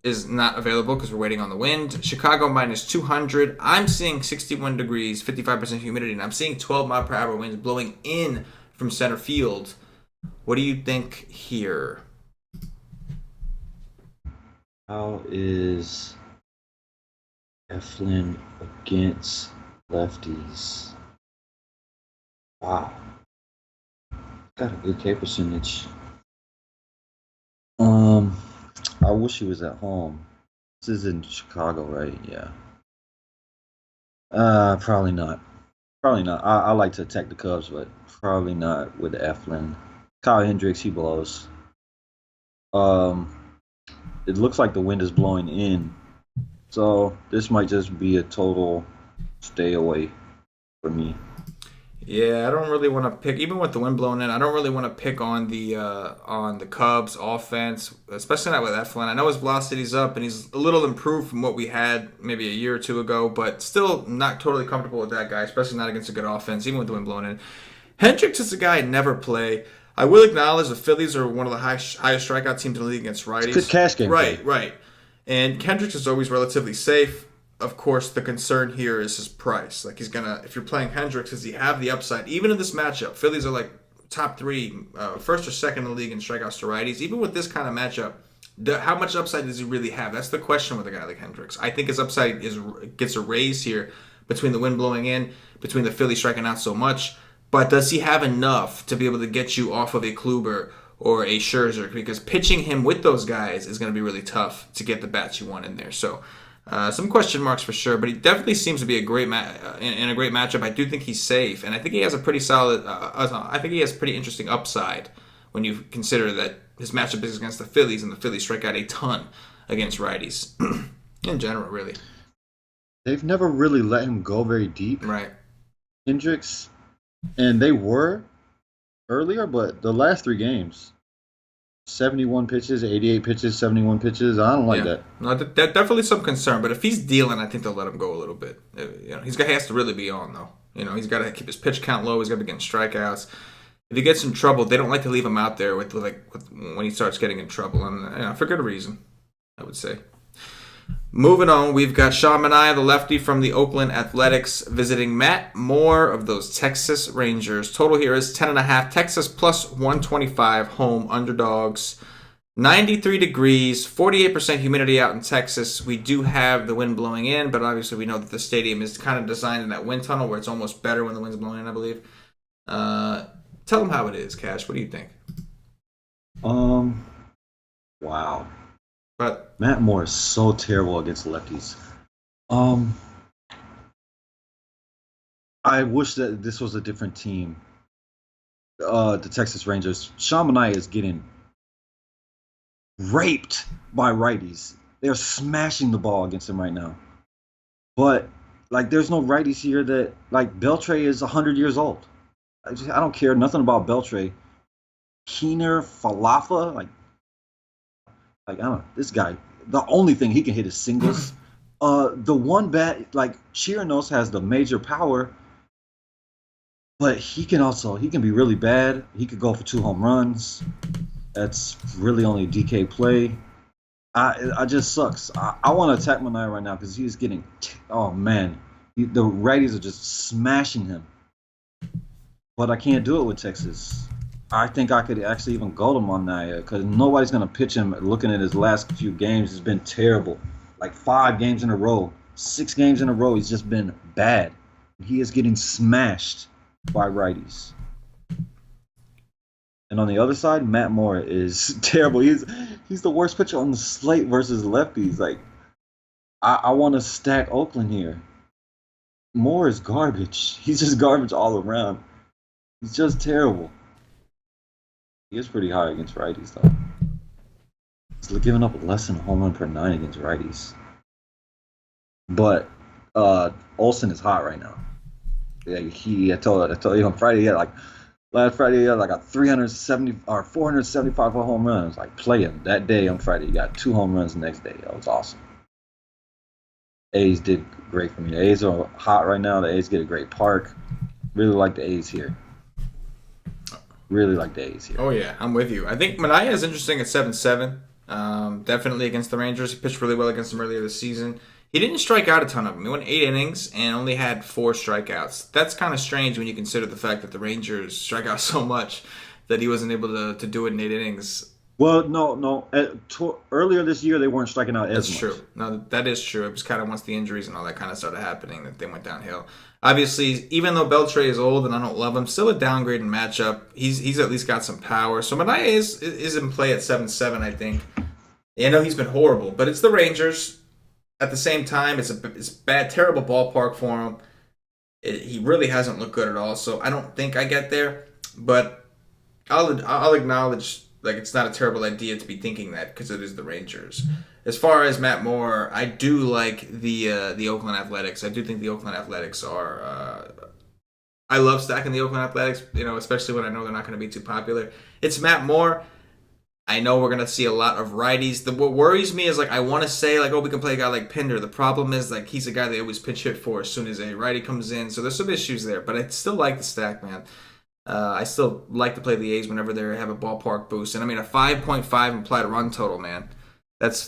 is not available because we're waiting on the wind. Chicago minus 200. I'm seeing 61 degrees, 55% humidity, and I'm seeing 12 mile per hour winds blowing in from center field. What do you think here? How is Eflin against lefties? Wow. Got a good K percentage. I wish he was at home. This is in Chicago, right? Yeah. Probably not. Probably not. I like to attack the Cubs, but probably not with Eflin. Kyle Hendricks, he blows. Um, it looks like the wind is blowing in, so this might just be a total stay away for me. Yeah, I don't really want to pick, even with the wind blowing in. I don't really want to pick on the Cubs offense, especially not with Eflin. I know his velocity's up and he's a little improved from what we had maybe a year or two ago, but still not totally comfortable with that guy, especially not against a good offense, even with the wind blowing in. Hendricks is a guy I never play. I will acknowledge the Phillies are one of the highest strikeout teams in the league against righties. It's a good cash game. Right, right. And Hendricks is always relatively safe. Of course, the concern here is his price. Like if you're playing Hendricks, does he have the upside? Even in this matchup, Phillies are like top three, first or second in the league in strikeouts to righties. Even with this kind of matchup, how much upside does he really have? That's the question with a guy like Hendricks. I think his upside gets a raise here between the wind blowing in, between the Phillies striking out so much. But does he have enough to be able to get you off of a Kluber or a Scherzer? Because pitching him with those guys is going to be really tough to get the bats you want in there. So some question marks for sure, but he definitely seems to be a great in a great matchup. I do think he's safe, and I think he has a pretty solid. I think he has pretty interesting upside when you consider that his matchup is against the Phillies, and the Phillies strike out a ton against righties in general. Really, They've never really let him go very deep. right? Hendricks, and they were earlier, but the last 3 games, 71 pitches, 88 pitches, 71 pitches. I don't like that. No, definitely some concern. But if he's dealing, I think they'll let him go a little bit. He has to really be on though. He's got to keep his pitch count low. He's got to be getting strikeouts. If he gets in trouble, they don't like to leave him out there with when he starts getting in trouble, and for good reason, I would say. Moving on, we've got Sean Manaea, the lefty from the Oakland Athletics, visiting Matt Moore of those Texas Rangers. Total here is 10.5. Texas plus 125, home underdogs. 93 degrees, 48% humidity out in Texas. We do have the wind blowing in, but obviously we know that the stadium is kind of designed in that wind tunnel where it's almost better when the wind's blowing in, I believe. Tell them how it is, Cash. What do you think? Wow. But Matt Moore is so terrible against lefties. I wish that this was a different team. The Texas Rangers. Sean Manaea is getting raped by righties. They're smashing the ball against him right now. But there's no righties here that Beltre is 100 years old. I don't care nothing about Beltre. Keener, Falafa, I don't know. This guy, the only thing he can hit is singles. The one bat, Chirinos has the major power, but he can be really bad. He could go for 2 home runs. That's really only a DK play. I just sucks. I want to attack Manaea right now because he's getting. Oh man, the righties are just smashing him. But I can't do it with Texas. I think I could actually even go to Manaea because nobody's going to pitch him. Looking at his last few games, it's been terrible. 5 games in a row, 6 games in a row, he's just been bad. He is getting smashed by righties. And on the other side, Matt Moore is terrible. He's the worst pitcher on the slate versus lefties. I want to stack Oakland here. Moore is garbage. He's just garbage all around. He's just terrible. He is pretty high against righties, though. He's giving up less than a home run per 9 against righties. But Olsen is hot right now. Yeah, I told you on Friday, last Friday he had a 370 or 475 home runs. Play him that day on Friday. He got 2 home runs the next day. That was awesome. A's did great for me. The A's are hot right now. The A's get a great park. Really like the A's here. Really like the A's here. Oh, yeah, I'm with you. I think Manaea is interesting at 7-7. Definitely against the Rangers. He pitched really well against them earlier this season. He didn't strike out a ton of them. He went 8 innings and only had 4 strikeouts. That's kind of strange when you consider the fact that the Rangers strike out so much that he wasn't able to do it in 8 innings. Well, no. Earlier this year, they weren't striking out as That's much. true. No, that is true. It was kind of once the injuries and all that kind of started happening that they went downhill. Obviously, even though Beltre is old and I don't love him, still a downgrade in matchup. He's at least got some power. So Manaea is in play at 7-7, I think. I know he's been horrible, but it's the Rangers. At the same time, it's bad, terrible ballpark for him. He really hasn't looked good at all. So I don't think I get there, but I'll acknowledge like it's not a terrible idea to be thinking that because it is the Rangers. As far as Matt Moore, I do like the Oakland Athletics. I do think the Oakland Athletics are. I love stacking the Oakland Athletics, especially when I know they're not going to be too popular. It's Matt Moore. I know we're going to see a lot of righties. What worries me is, like, I want to say, like, oh, we can play a guy like Pinder. The problem is, like, he's a guy they always pitch hit for as soon as a righty comes in. So there's some issues there. But I still like the stack, man. I still like to play the A's whenever they have a ballpark boost. And, I mean, a 5.5 implied run total, man. That's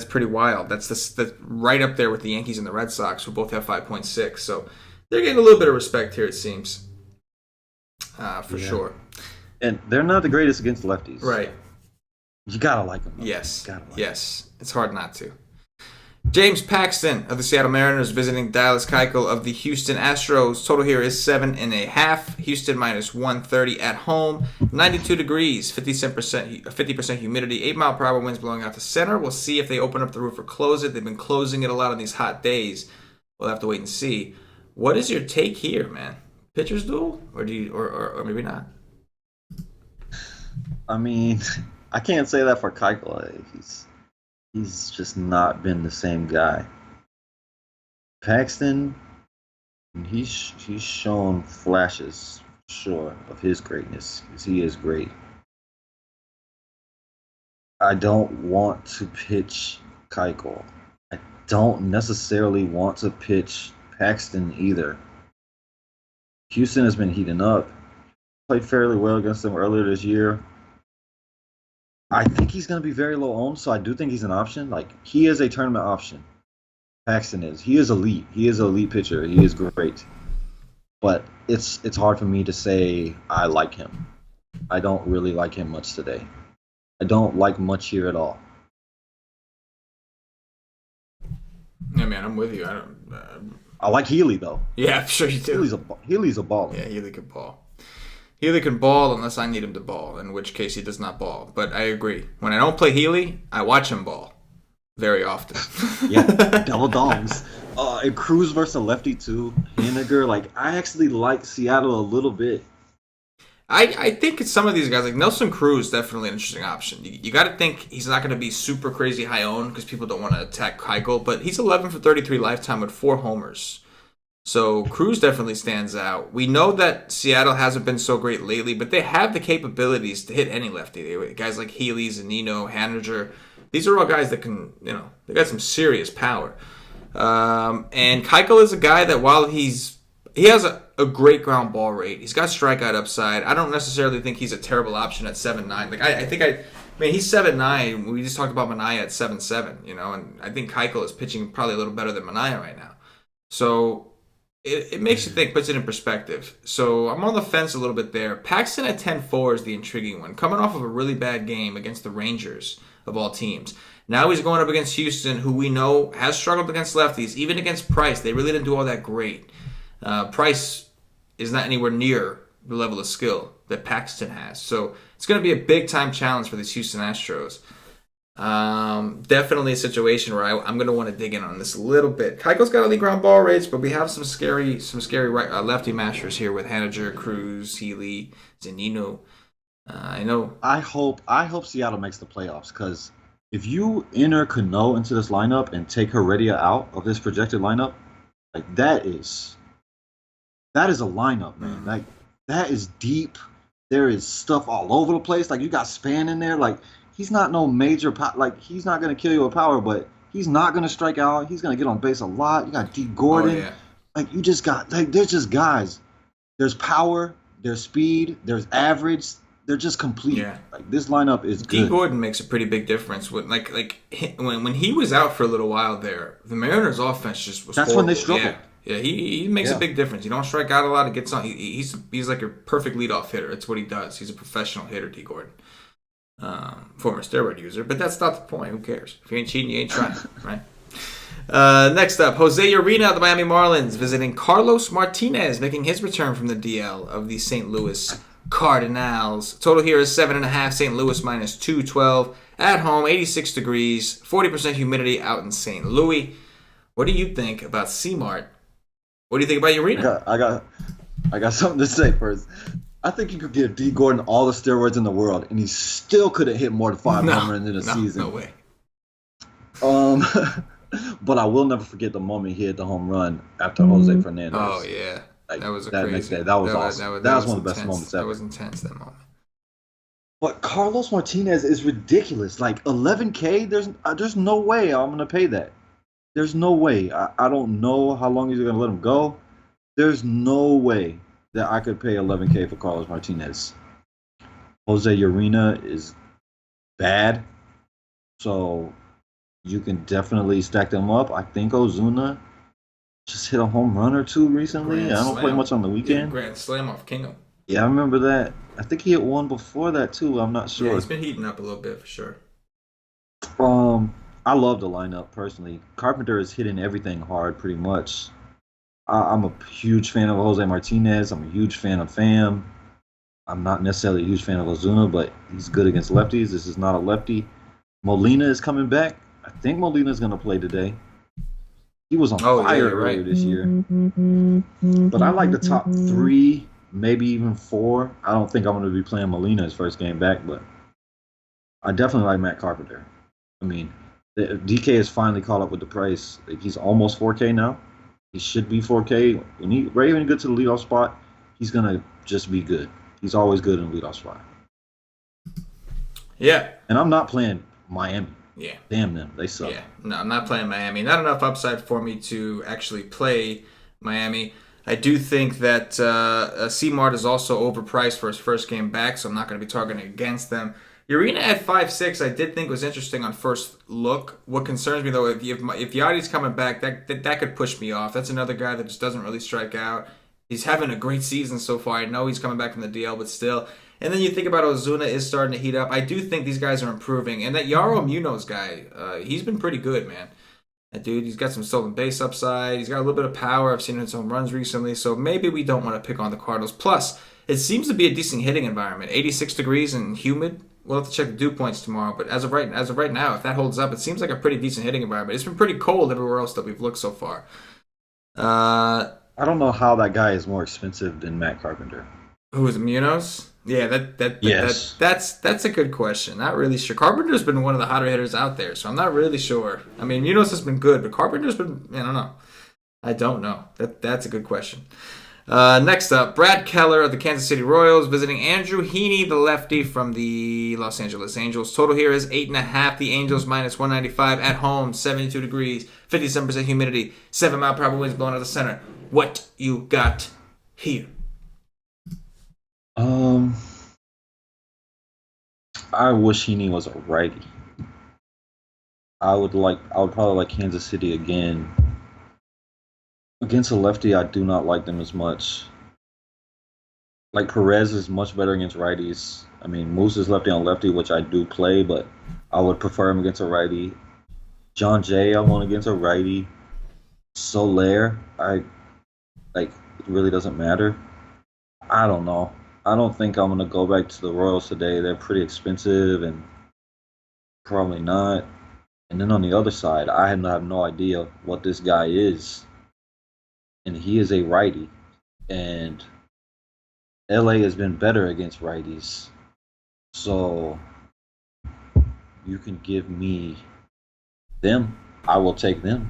pretty wild. That's right up there with the Yankees and the Red Sox, who both have 5.6. So they're getting a little bit of respect here, it seems. For sure. And they're not the greatest against lefties. Right. You gotta like them. Yes. It's hard not to. James Paxton of the Seattle Mariners visiting Dallas Keuchel of the Houston Astros. Total here is 7.5. Houston minus 130 at home. 92 degrees, 50% humidity, 8-mile-per-hour winds blowing out to center. We'll see if they open up the roof or close it. They've been closing it a lot on these hot days. We'll have to wait and see. What is your take here, man? Pitcher's duel, or do you, or maybe not? I mean, I can't say that for Keuchel. He's just not been the same guy. Paxton, he's shown flashes, sure, of his greatness, because he is great. I don't want to pitch Keuchel. I don't necessarily want to pitch Paxton either. Houston has been heating up. Played fairly well against them earlier this year. I think he's going to be very low owned, so I do think he's an option. Like, he is a tournament option. Paxton is. He is elite. He is an elite pitcher. He is great. But it's hard for me to say I like him. I don't really like him much today. I don't like much here at all. Yeah, man, I'm with you. I like Healy, though. Yeah, I'm sure you do. Healy's a baller. Yeah, Healy can ball. Healy can ball unless I need him to ball, in which case he does not ball. But I agree. When I don't play Healy, I watch him ball very often. Yeah, double dogs. And Cruz versus a lefty, too. Henniger. Like, I actually like Seattle a little bit. I think it's some of these guys, like Nelson Cruz, definitely an interesting option. You got to think he's not going to be super crazy high owned because people don't want to attack Keuchel, but he's 11 for 33 lifetime with 4 homers. So Cruz definitely stands out. We know that Seattle hasn't been so great lately, but they have the capabilities to hit any lefty. Guys like Healy, Zunino, Haniger, these are all guys that can, they got some serious power. And Keuchel is a guy that while he has a great ground ball rate, he's got strikeout upside. I don't necessarily think he's a terrible option at 7.9. Like I think he's 7.9. We just talked about Manaea at 7.7, and I think Keuchel is pitching probably a little better than Manaea right now. So it makes you think, puts it in perspective. So I'm on the fence a little bit there. Paxton at 10.4 is the intriguing one. Coming off of a really bad game against the Rangers, of all teams. Now he's going up against Houston, who we know has struggled against lefties. Even against Price, they really didn't do all that great. Price is not anywhere near the level of skill that Paxton has. So it's going to be a big-time challenge for these Houston Astros. Definitely a situation where I'm going to want to dig in on this a little bit. Keuchel's got elite ground ball rates, but we have some scary lefty mashers here with Haniger, Cruz, Healy, Zunino. I hope Seattle makes the playoffs, because if you enter Cano into this lineup and take Heredia out of this projected lineup, like that is a lineup, man. Like that is deep. There is stuff all over the place. Like you got Span in there. Like he's not no major like he's not gonna kill you with power, but he's not gonna strike out. He's gonna get on base a lot. You got D. Gordon. Oh, yeah. Like you just got there's just guys. There's power. There's speed. There's average. They're just complete. Yeah. Like this lineup is good. D. Gordon makes a pretty big difference. When when he was out for a little while there, the Mariners' offense just was. That's horrible. when they struggled. Yeah, he makes a big difference. He don't strike out a lot. It gets on. He's like a perfect leadoff hitter. It's what he does. He's a professional hitter, D. Gordon. former steroid user, but that's not the point. Who cares? If you ain't cheating, you ain't trying, right? Next up, Jose Urena of the Miami Marlins visiting Carlos Martinez, making his return from the DL of the St. Louis Cardinals. Total here is 7.5. St. Louis minus 212. At home, 86 degrees, 40% humidity out in St. Louis. What do you think about C-Mart? What do you think about Urena? I got something to say first. I think you could give D. Gordon all the steroids in the world, and he still couldn't hit more than 5 home runs in a season. No way. But I will never forget the moment he hit the home run after Jose Fernandez. Oh yeah, that was crazy. Next day, that was awesome. That was one of the best moments ever. That was intense. That moment. But Carlos Martinez is ridiculous. Like 11K, there's no way I'm gonna pay that. There's no way. I don't know how long he's gonna let him go. There's no way that I could pay 11K for Carlos Martinez. Jose Urena is bad, so you can definitely stack them up. I think Ozuna just hit a home run or two recently. I don't play much on the weekend. Grand slam off Kingham. Yeah, I remember that. I think he hit one before that too. I'm not sure. Yeah, he's been heating up a little bit for sure. I love the lineup personally. Carpenter is hitting everything hard pretty much. I'm a huge fan of Jose Martinez. I'm a huge fan of Pham. I'm not necessarily a huge fan of Ozuna, but he's good against lefties. This is not a lefty. Molina is coming back. I think Molina is going to play today. He was on fire earlier this year. But I like the top 3, maybe even 4. I don't think I'm going to be playing Molina his first game back, but I definitely like Matt Carpenter. I mean, DK has finally caught up with the price. He's almost 4K now. He should be 4K. When he gets to the leadoff spot, he's going to just be good. He's always good in the leadoff spot. Yeah. And I'm not playing Miami. Yeah. Damn them. They suck. Yeah. No, I'm not playing Miami. Not enough upside for me to actually play Miami. I do think that C-Mart is also overpriced for his first game back, so I'm not going to be targeting against them. Urena at 5.6, I did think was interesting on first look. What concerns me, though, if Yadi's coming back, that could push me off. That's another guy that just doesn't really strike out. He's having a great season so far. I know he's coming back from the DL, but still. And then you think about Ozuna is starting to heat up. I do think these guys are improving. And that Yaro Munoz guy, he's been pretty good, man. That dude, he's got some stolen base upside. He's got a little bit of power. I've seen him in some runs recently. So maybe we don't want to pick on the Cardinals. Plus, it seems to be a decent hitting environment. 86 degrees and humid. We'll have to check the dew points tomorrow. But as of right now, if that holds up, it seems like a pretty decent hitting environment. It's been pretty cold everywhere else that we've looked so far. I don't know how that guy is more expensive than Matt Carpenter. Who is it, Munoz? Yeah, yes. That's a good question. Not really sure. Carpenter's been one of the hotter hitters out there, so I'm not really sure. I mean, Munoz has been good, but Carpenter's been, I don't know. That's a good question. Next up, Brad Keller of the Kansas City Royals visiting Andrew Heaney, the lefty from the Los Angeles Angels. Total here is 8.5. The Angels minus 195 at home, 72 degrees, 57% humidity, 7-mile-per-hour winds blowing out the center. What you got here? I wish Heaney was a righty. I would probably like Kansas City again. Against a lefty, I do not like them as much. Like Perez is much better against righties. I mean, Moose is lefty on lefty, which I do play, but I would prefer him against a righty. John Jay, I want against a righty. Soler, it really doesn't matter. I don't know. I don't think I'm going to go back to the Royals today. They're pretty expensive and probably not. And then on the other side, I have no idea what this guy is. And he is a righty. And LA has been better against righties. So you can give me them. I will take them.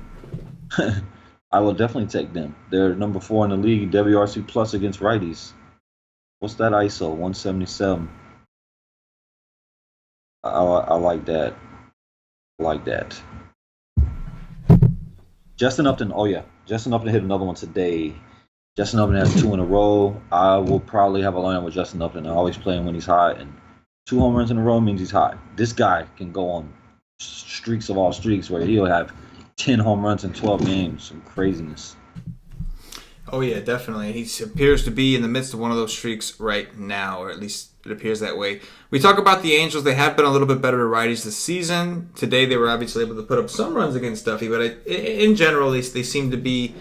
I will definitely take them. They're number 4 in the league, WRC plus against righties. What's that ISO? 177. I like that. I like that. Justin Upton. Oh yeah, Justin Upton hit another one today. Justin Upton has 2 in a row. I will probably have a lineup with Justin Upton. I always play him when he's hot, and 2 home runs in a row means he's hot. This guy can go on streaks of all streaks where he'll have 10 home runs in 12 games. Some craziness. Oh yeah, definitely. He appears to be in the midst of one of those streaks right now, or at least It appears that way. We talk about the Angels. They have been a little bit better to righties this season. Today they were obviously able to put up some runs against Duffy, but in general, they seem to be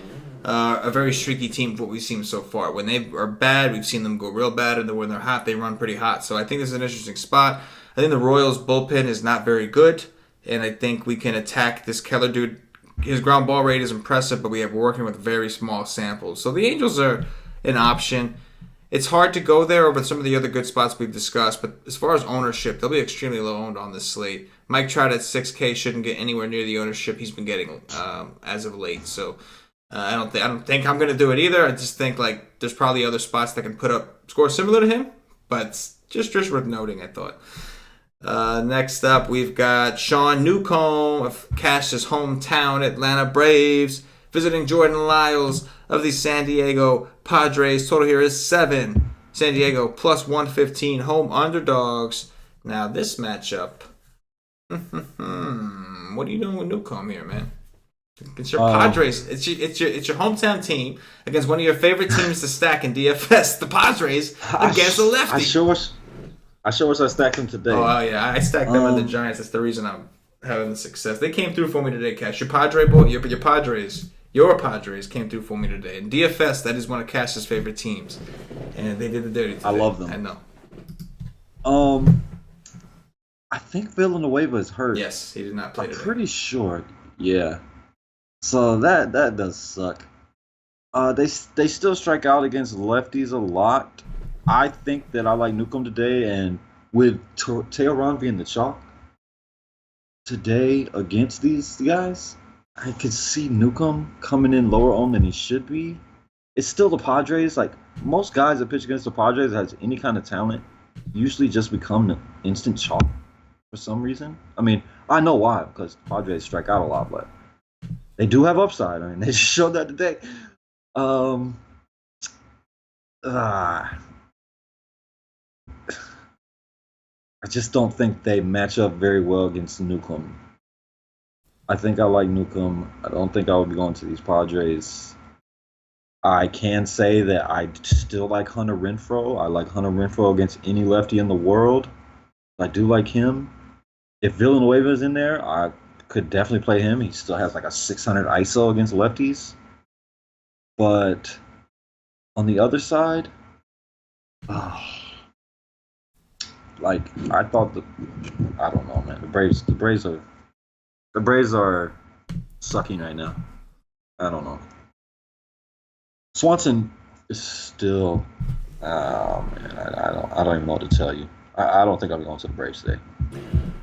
a very streaky team for what we've seen so far. When they are bad, we've seen them go real bad, and then when they're hot, they run pretty hot. So I think this is an interesting spot. I think the Royals' bullpen is not very good, and I think we can attack this Keller dude. His ground ball rate is impressive, but we're working with very small samples. So the Angels are an option. It's hard to go there over some of the other good spots we've discussed, but as far as ownership, they'll be extremely low owned on this slate. Mike Trout at 6K shouldn't get anywhere near the ownership he's been getting as of late. So I don't think I'm going to do it either. I just think like there's probably other spots that can put up scores similar to him, but just worth noting, I thought. Next up, we've got Sean Newcomb of Cash's hometown Atlanta Braves visiting Jordan Lyles of the San Diego Padres. Total here is 7. San Diego plus 115 home underdogs. Now this matchup. What are you doing with Newcomb here, man? It's your Padres. It's your hometown team against one of your favorite teams to stack in DFS, the Padres, against a lefty. I sure wish I stacked them today. Oh yeah, I stacked them with the Giants. That's the reason I'm having the success. They came through for me today, Cash. Your Padre boy, your Padres. Your Padres came through for me today. In DFS, that is one of Cash's favorite teams. And they did the dirty today. I love them. I know. I think Villanueva is hurt. Yes, he did not play today. I'm pretty sure. Yeah. So that does suck. They still strike out against lefties a lot. I think that I like Newcomb today, and with Teheran being the chalk today against these guys, I could see Newcomb coming in lower owned than he should be. It's still the Padres. Like, most guys that pitch against the Padres that has any kind of talent usually just become the instant chalk for some reason. I mean, I know why, because the Padres strike out a lot, but they do have upside. I mean, they just showed that today. I just don't think they match up very well against Newcomb. I think I like Newcomb. I don't think I would be going to these Padres. I can say that I still like Hunter Renfroe. I like Hunter Renfroe against any lefty in the world. I do like him. If Villanueva is in there, I could definitely play him. He still has like a 600 ISO against lefties. But on the other side, like I thought I don't know, man. The Braves are sucking right now. I don't know. Swanson is still. Oh man, I don't even know what to tell you. I don't think I'll be going to the Braves today.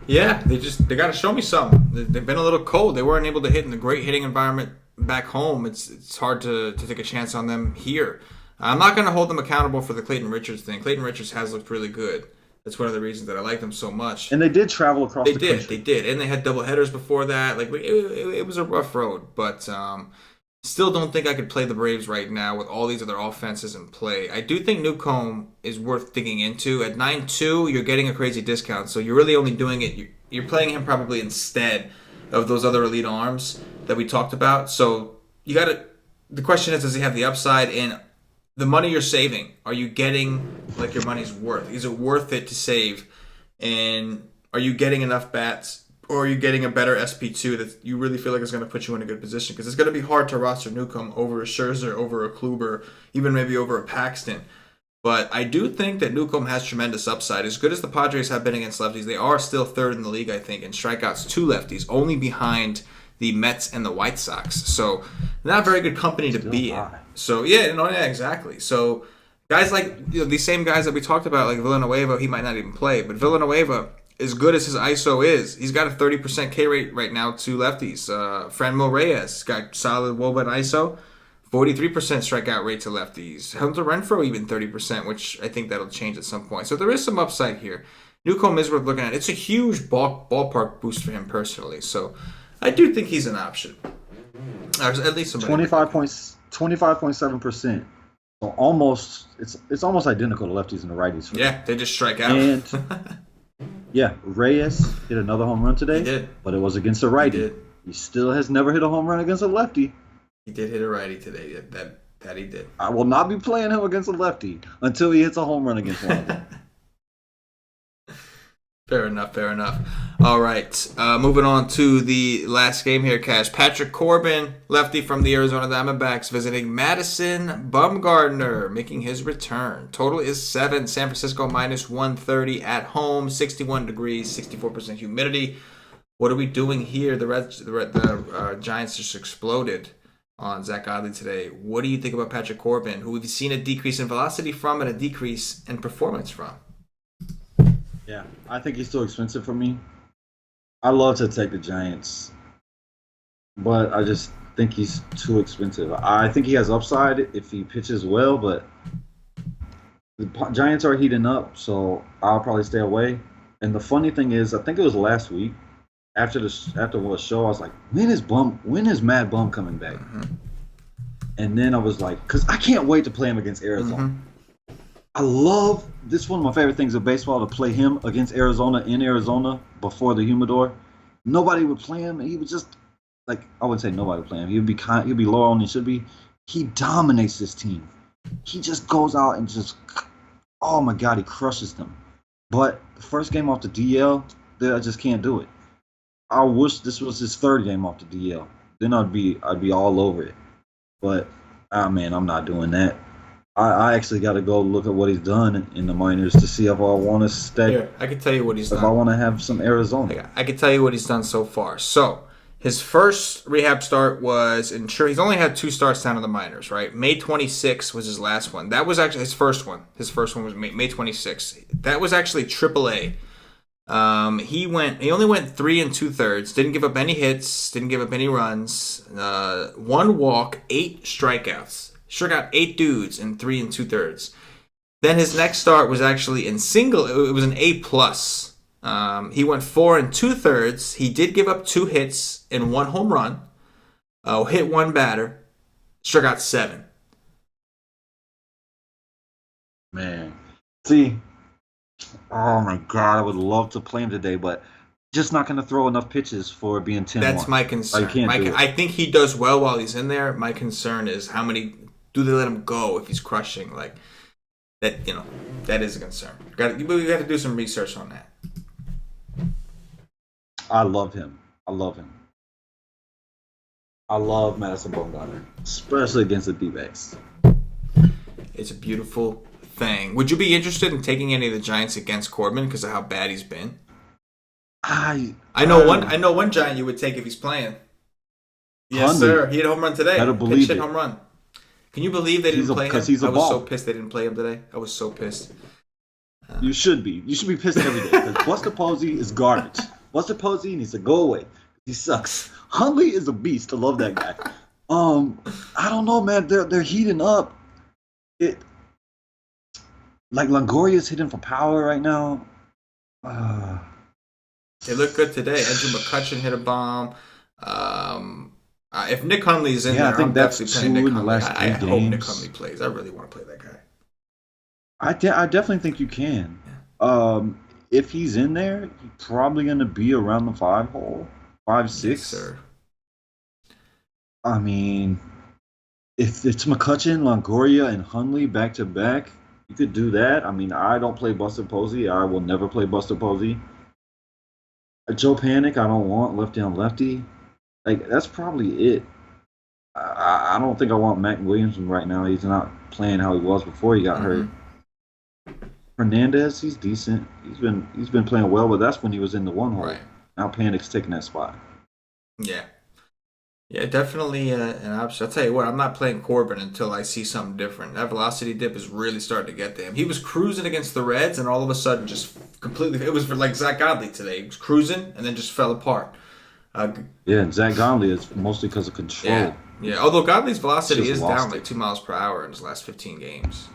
Yeah, they got to show me something. They've been a little cold. They weren't able to hit in the great hitting environment back home. It's hard to take a chance on them here. I'm not going to hold them accountable for the Clayton Richards thing. Clayton Richards has looked really good. That's one of the reasons that I like them so much. And they did travel across the country. They did. And they had double headers before that. Like it was a rough road. But still don't think I could play the Braves right now with all these other offenses in play. I do think Newcomb is worth digging into. At 9.2, you're getting a crazy discount. So you're really only doing it. You're playing him probably instead of those other elite arms that we talked about. So you got to. The question is, does he have the upside? And the money you're saving, are you getting like your money's worth? Is it worth it to save? And are you getting enough bats, or are you getting a better SP2 that you really feel like is going to put you in a good position? Because it's going to be hard to roster Newcomb over a Scherzer, over a Kluber, even maybe over a Paxton. But I do think that Newcomb has tremendous upside. As good as the Padres have been against lefties, they are still third in the league, I think, in strikeouts to lefties, only behind the Mets and the White Sox. So not very good company to be in. So yeah, exactly. So guys like these same guys that we talked about, like Villanueva, he might not even play, but Villanueva, as good as his ISO is, he's got a 30% K rate right now to lefties. Franmil Reyes got solid WOBA and ISO, 43% strikeout rate to lefties. Hunter Renfroe even 30%, which I think that'll change at some point. So there is some upside here. Newcomb is worth looking at. It's a huge ballpark boost for him personally. So I do think he's an option. At least 25.7%. So almost it's almost identical to lefties and the righties. Yeah, they just strike out. And yeah, Reyes hit another home run today. He did, but it was against a righty. He still has never hit a home run against a lefty. He did hit a righty today. That he did. I will not be playing him against a lefty until he hits a home run against one of them. Fair enough. All right. Moving on to the last game here, Cash. Patrick Corbin, lefty from the Arizona Diamondbacks, visiting Madison Bumgarner, making his return. Total is 7. San Francisco minus 130 at home, 61 degrees, 64% humidity. What are we doing here? The Giants just exploded on Zach Godley today. What do you think about Patrick Corbin, who we've seen a decrease in velocity from and a decrease in performance from? Yeah, I think he's too expensive for me. I love to take the Giants, but I just think he's too expensive. I think he has upside if he pitches well, but the Giants are heating up, so I'll probably stay away. And the funny thing is, I think it was last week after the show, I was like, when is Mad Bum coming back? Mm-hmm. And then I was like, because I can't wait to play him against Arizona. Mm-hmm. I love this. One of my favorite things of baseball, to play him against Arizona in Arizona before the humidor. Nobody would play him. He would just, like, I wouldn't say nobody would play him. He'd be lower on than he should be. He dominates this team. He just goes out and just, oh my God, he crushes them. But the first game off the DL, I just can't do it. I wish this was his third game off the DL. Then I'd be all over it. But man, I'm not doing that. I actually got to go look at what he's done in the minors to see if I want to stay. Here, I can tell you what he's done. If I want to have some Arizona. I can tell you what he's done so far. So, his first rehab start was he's only had 2 starts down in the minors, right? May 26th was his last one. That was actually his first one. His first one was May 26th. That was actually AAA. He only went 3 2/3. Didn't give up any hits. Didn't give up any runs. 1 walk, 8 strikeouts. Struck out 8 dudes in 3 2/3. Then his next start was actually in single. It was an A+. He went 4 2/3. He did give up 2 hits and 1 home run. Hit 1 batter. Struck out 7. Man. See, oh my God, I would love to play him today, but just not going to throw enough pitches for being 10-1. That's my concern. I think he does well while he's in there. My concern is how many do they let him go if he's crushing? Like that, that is a concern. We got to do some research on that. I love him. I love Madison Bumgarner, especially against the D-backs. It's a beautiful thing. Would you be interested in taking any of the Giants against Corbin because of how bad he's been? I know one Giant you would take if he's playing. Yes, sir. He had a home run today. Better believe it. Home run. Can you believe they didn't play him? I was so pissed they didn't play him today. I was so pissed. You should be. You should be pissed every day because Buster Posey is garbage. Buster Posey needs to go away. He sucks. Hundley is a beast. I love that guy. I don't know, man. They're heating up. Like Longoria's hitting for power right now. They look good today. Andrew McCutchen hit a bomb. If Nick Hundley's in there, I think I'm that's definitely playing Nick Hundley. I games. hope Nick Hundley plays. I really want to play that guy. I definitely think you can. Yeah. If he's in there, he's probably going to be around the 5 hole, 5, 6. Yes, sir. I mean, if it's McCutchen, Longoria, and Hundley back to back, you could do that. I mean, I don't play Buster Posey. I will never play Buster Posey. Joe Panic, I don't want lefty on lefty. Like, that's probably it. I don't think I want Mac Williamson right now. He's not playing how he was before he got hurt. Hernandez, he's decent. He's been playing well, but that's when he was in the 1 hole. Right. Now Panic's taking that spot. Yeah. Yeah, definitely an option. I'll tell you what, I'm not playing Corbin until I see something different. That velocity dip is really starting to get to him. He was cruising against the Reds, and all of a sudden just completely... It was like Zach Godley today. He was cruising and then just fell apart. And Zach Godley is mostly because of control. Yeah. Although Godley's velocity is down like 2 miles per hour in his last 15 games.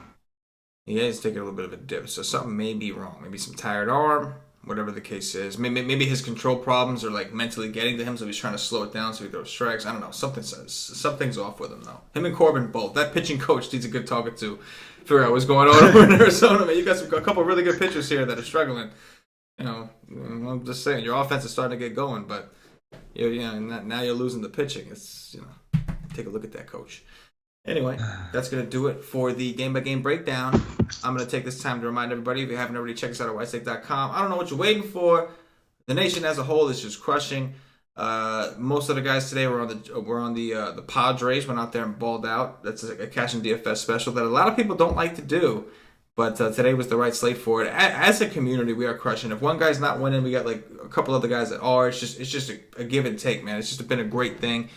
He has taken a little bit of a dip, so something may be wrong. Maybe some tired arm, whatever the case is. Maybe his control problems are like mentally getting to him, so he's trying to slow it down so he throws strikes. I don't know. Something's off with him, though. Him and Corbin both. That pitching coach needs a good talking to. Figure out what's going on over in Arizona, man. You got a couple really good pitchers here that are struggling. I'm just saying, your offense is starting to get going, but now you're losing the pitching. It's take a look at that, coach. Anyway, that's going to do it for the game-by-game breakdown. I'm going to take this time to remind everybody, if you haven't already, check us out at whitestake.com. I don't know what you're waiting for. The nation as a whole is just crushing. Most of the guys today were on the Padres, went out there and balled out. That's a CashinDFS special that a lot of people don't like to do. But today was the right slate for it. As a community, we are crushing. If one guy's not winning, we got like a couple other guys that are. It's just a give and take, man. It's just been a great thing.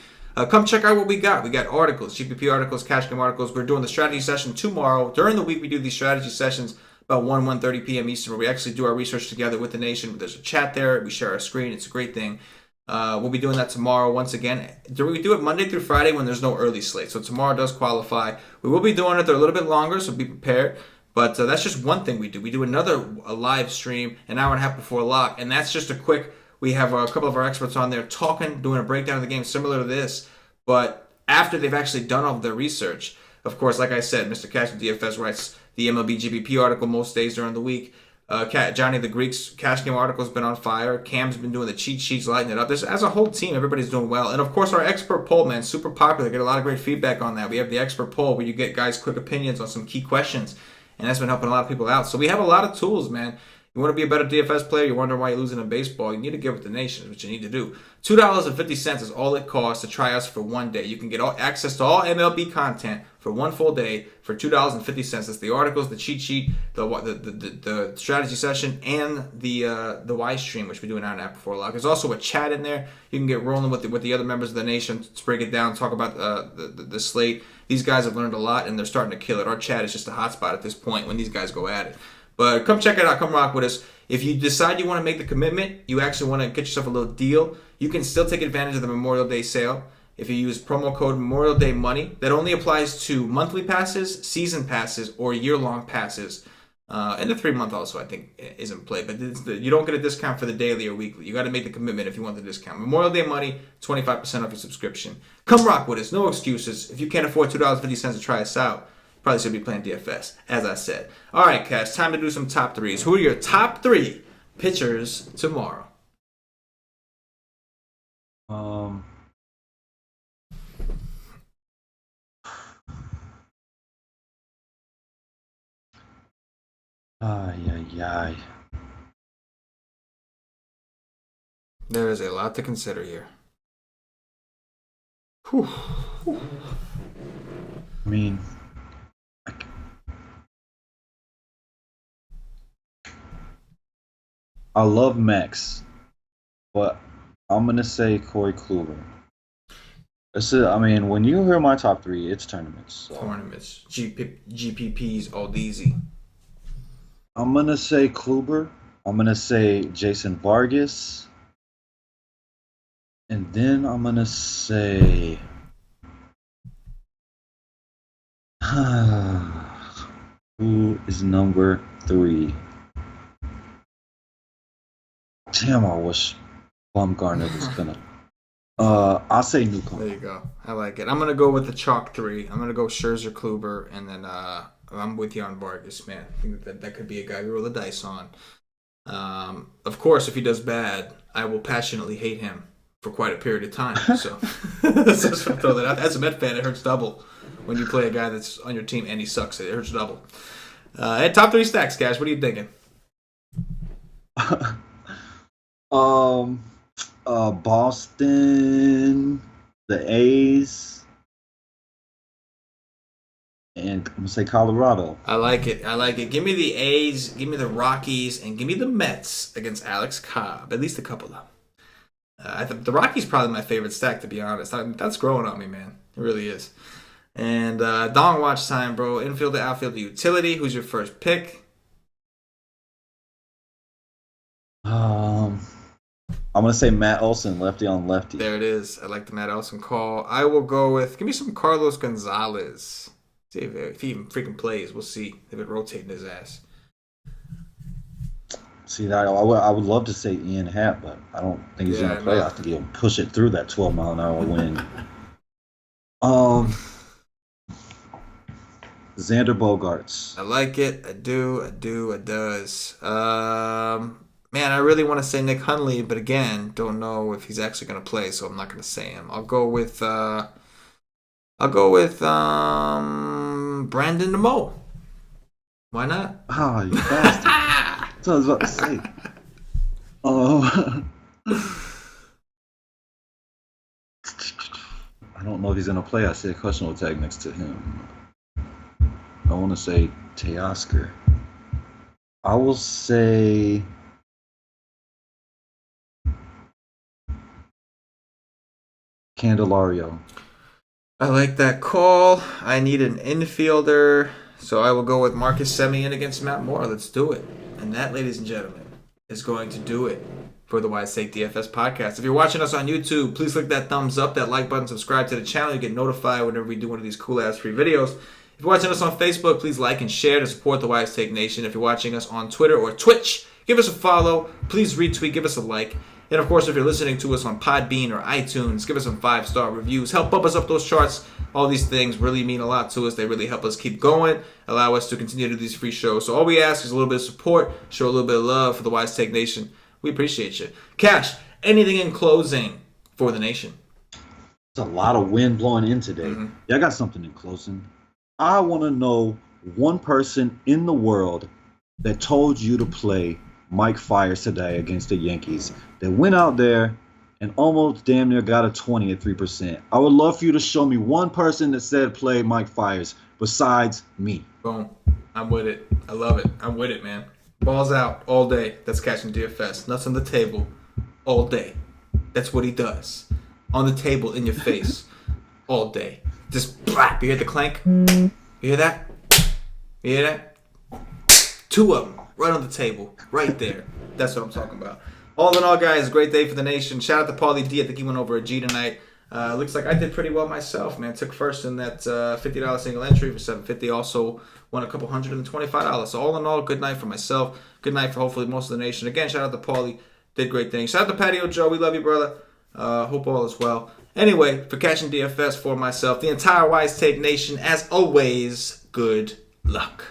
Come check out what we got. We got articles, GPP articles, cash game articles. We're doing the strategy session tomorrow. During the week, we do these strategy sessions about 1:30 p.m. Eastern, where we actually do our research together with the nation. There's a chat there. We share our screen. It's a great thing. We'll be doing that tomorrow once again. We do it Monday through Friday when there's no early slate. So tomorrow does qualify. We will be doing it. They're a little bit longer, so be prepared. But that's just one thing we do. We do a live stream an hour and a half before lock, and that's just a quick. We have a couple of our experts on there talking, doing a breakdown of the game similar to this, but after they've actually done all of their research. Of course, like I said, Mr. CashinDFS writes the MLB GBP article most days during the week. Johnny the Greek's cash game article has been on fire. Cam's been doing the cheat sheets, lighting it up. As a whole team, everybody's doing well. And of course, our expert poll, man, super popular. Get a lot of great feedback on that. We have the expert poll where you get guys' quick opinions on some key questions, and that's been helping a lot of people out. So we have a lot of tools, man. You want to be a better DFS player, you wonder why you're losing in baseball, you need to get with the nation, which you need to do. $2.50 is all it costs to try us for 1 day. You can get access to all MLB content for 1 full day for $2.50. That's the articles, the cheat sheet, the strategy session, and the Y stream, which we do an hour and a half before lock. There's also a chat in there. You can get rolling with the other members of the nation to break it down, talk about the slate. These guys have learned a lot, and they're starting to kill it. Our chat is just a hotspot at this point when these guys go at it. But come check it out. Come rock with us. If you decide you want to make the commitment, you actually want to get yourself a little deal, you can still take advantage of the Memorial Day sale. If you use promo code Memorial Day Money, that only applies to monthly passes, season passes, or year-long passes. And the 3-month also, I think, is in play. But you don't get a discount for the daily or weekly. You got to make the commitment if you want the discount. Memorial Day Money, 25% off your subscription. Come rock with us. No excuses. If you can't afford $2.50 to try us out, probably should be playing DFS, as I said. All right, Cash, time to do some top threes. Who are your top 3 pitchers tomorrow? There is a lot to consider here. Whew. I mean, I love Max, but I'm gonna say Corey Kluber. When you hear my top 3, it's tournaments. So. Tournaments, GPPs, all easy. I'm gonna say Kluber. I'm gonna say Jason Vargas, and then I'm gonna say. Who is number 3? Damn, I wish Bumgarner was gonna. I'll say Newcomb. There you go. I like it. I'm gonna go with the chalk 3. I'm gonna go Scherzer, Kluber, and then I'm with you on Vargas, man. I think that could be a guy we roll the dice on. Of course, if he does bad, I will passionately hate him for quite a period of time. So let's just throw that out. As a Met fan, it hurts double when you play a guy that's on your team and he sucks. It hurts double. Top 3 stacks, guys. What are you thinking? Boston, the A's, and I'm gonna say Colorado. I like it. Give me the A's, give me the Rockies, and give me the Mets against Alex Cobb. At least a couple of them. I think the Rockies probably my favorite stack, to be honest. That's growing on me, man. It really is. And Dong watch time, bro. Infield to outfield to utility. Who's your first pick? I'm going to say Matt Olson, lefty on lefty. There it is. I like the Matt Olson call. I will go with, give me some Carlos Gonzalez. See if he even freaking plays. We'll see if it rotating his ass. See, I would love to say Ian Happ, but I don't think he's going to play. I think he'll push it through that 12-mile-an-hour wind. Xander Bogaerts. I like it. I do. It does. Man, I really want to say Nick Hundley, but again, don't know if he's actually going to play, so I'm not going to say him. I'll go with I'll go with Brandon DeMo. Why not? Ah, you bastard. That's what I was about to say. Oh. I don't know if he's going to play. I see a questionable tag next to him. I want to say Teoscar. I will say Candelario. I like that call. I need an infielder, so I will go with Marcus Semien against Matt Moore. Let's do it. And that, ladies and gentlemen, is going to do it for the Wise Take DFS podcast. If you're watching us on YouTube, please click that thumbs up, that like button, subscribe to the channel. You get notified whenever we do one of these cool-ass free videos. If you're watching us on Facebook, please like and share to support the Wise Take Nation. If you're watching us on Twitter or Twitch, give us a follow. Please retweet, give us a like. And, of course, if you're listening to us on Podbean or iTunes, give us some 5-star reviews. Help bump us up those charts. All these things really mean a lot to us. They really help us keep going, allow us to continue to do these free shows. So all we ask is a little bit of support, show a little bit of love for the Wise Take Nation. We appreciate you. Cash, anything in closing for the nation? There's a lot of wind blowing in today. Yeah, I got something in closing. I want to know one person in the world that told you to play Mike Fiers today against the Yankees that went out there and almost damn near got a 20 at 3%. I would love for you to show me one person that said play Mike Fiers besides me. Boom. I'm with it. I love it. I'm with it, man. Balls out all day. That's catching DFS. Nuts on the table all day. That's what he does. On the table, in your face, all day. Just blap. You hear the clank? You hear that? You hear that? 2 of them. Right on the table. Right there. That's what I'm talking about. All in all, guys, great day for the nation. Shout out to Paulie D. I think he went over a G tonight. Looks like I did pretty well myself, man. Took first in that $50 single entry for $750. Also won a couple $125. So all in all, good night for myself. Good night for hopefully most of the nation. Again, shout out to Paulie. Did great things. Shout out to Patio Joe. We love you, brother. Hope all is well. Anyway, for Catching DFS, for myself, the entire Wise Take Nation, as always, good luck.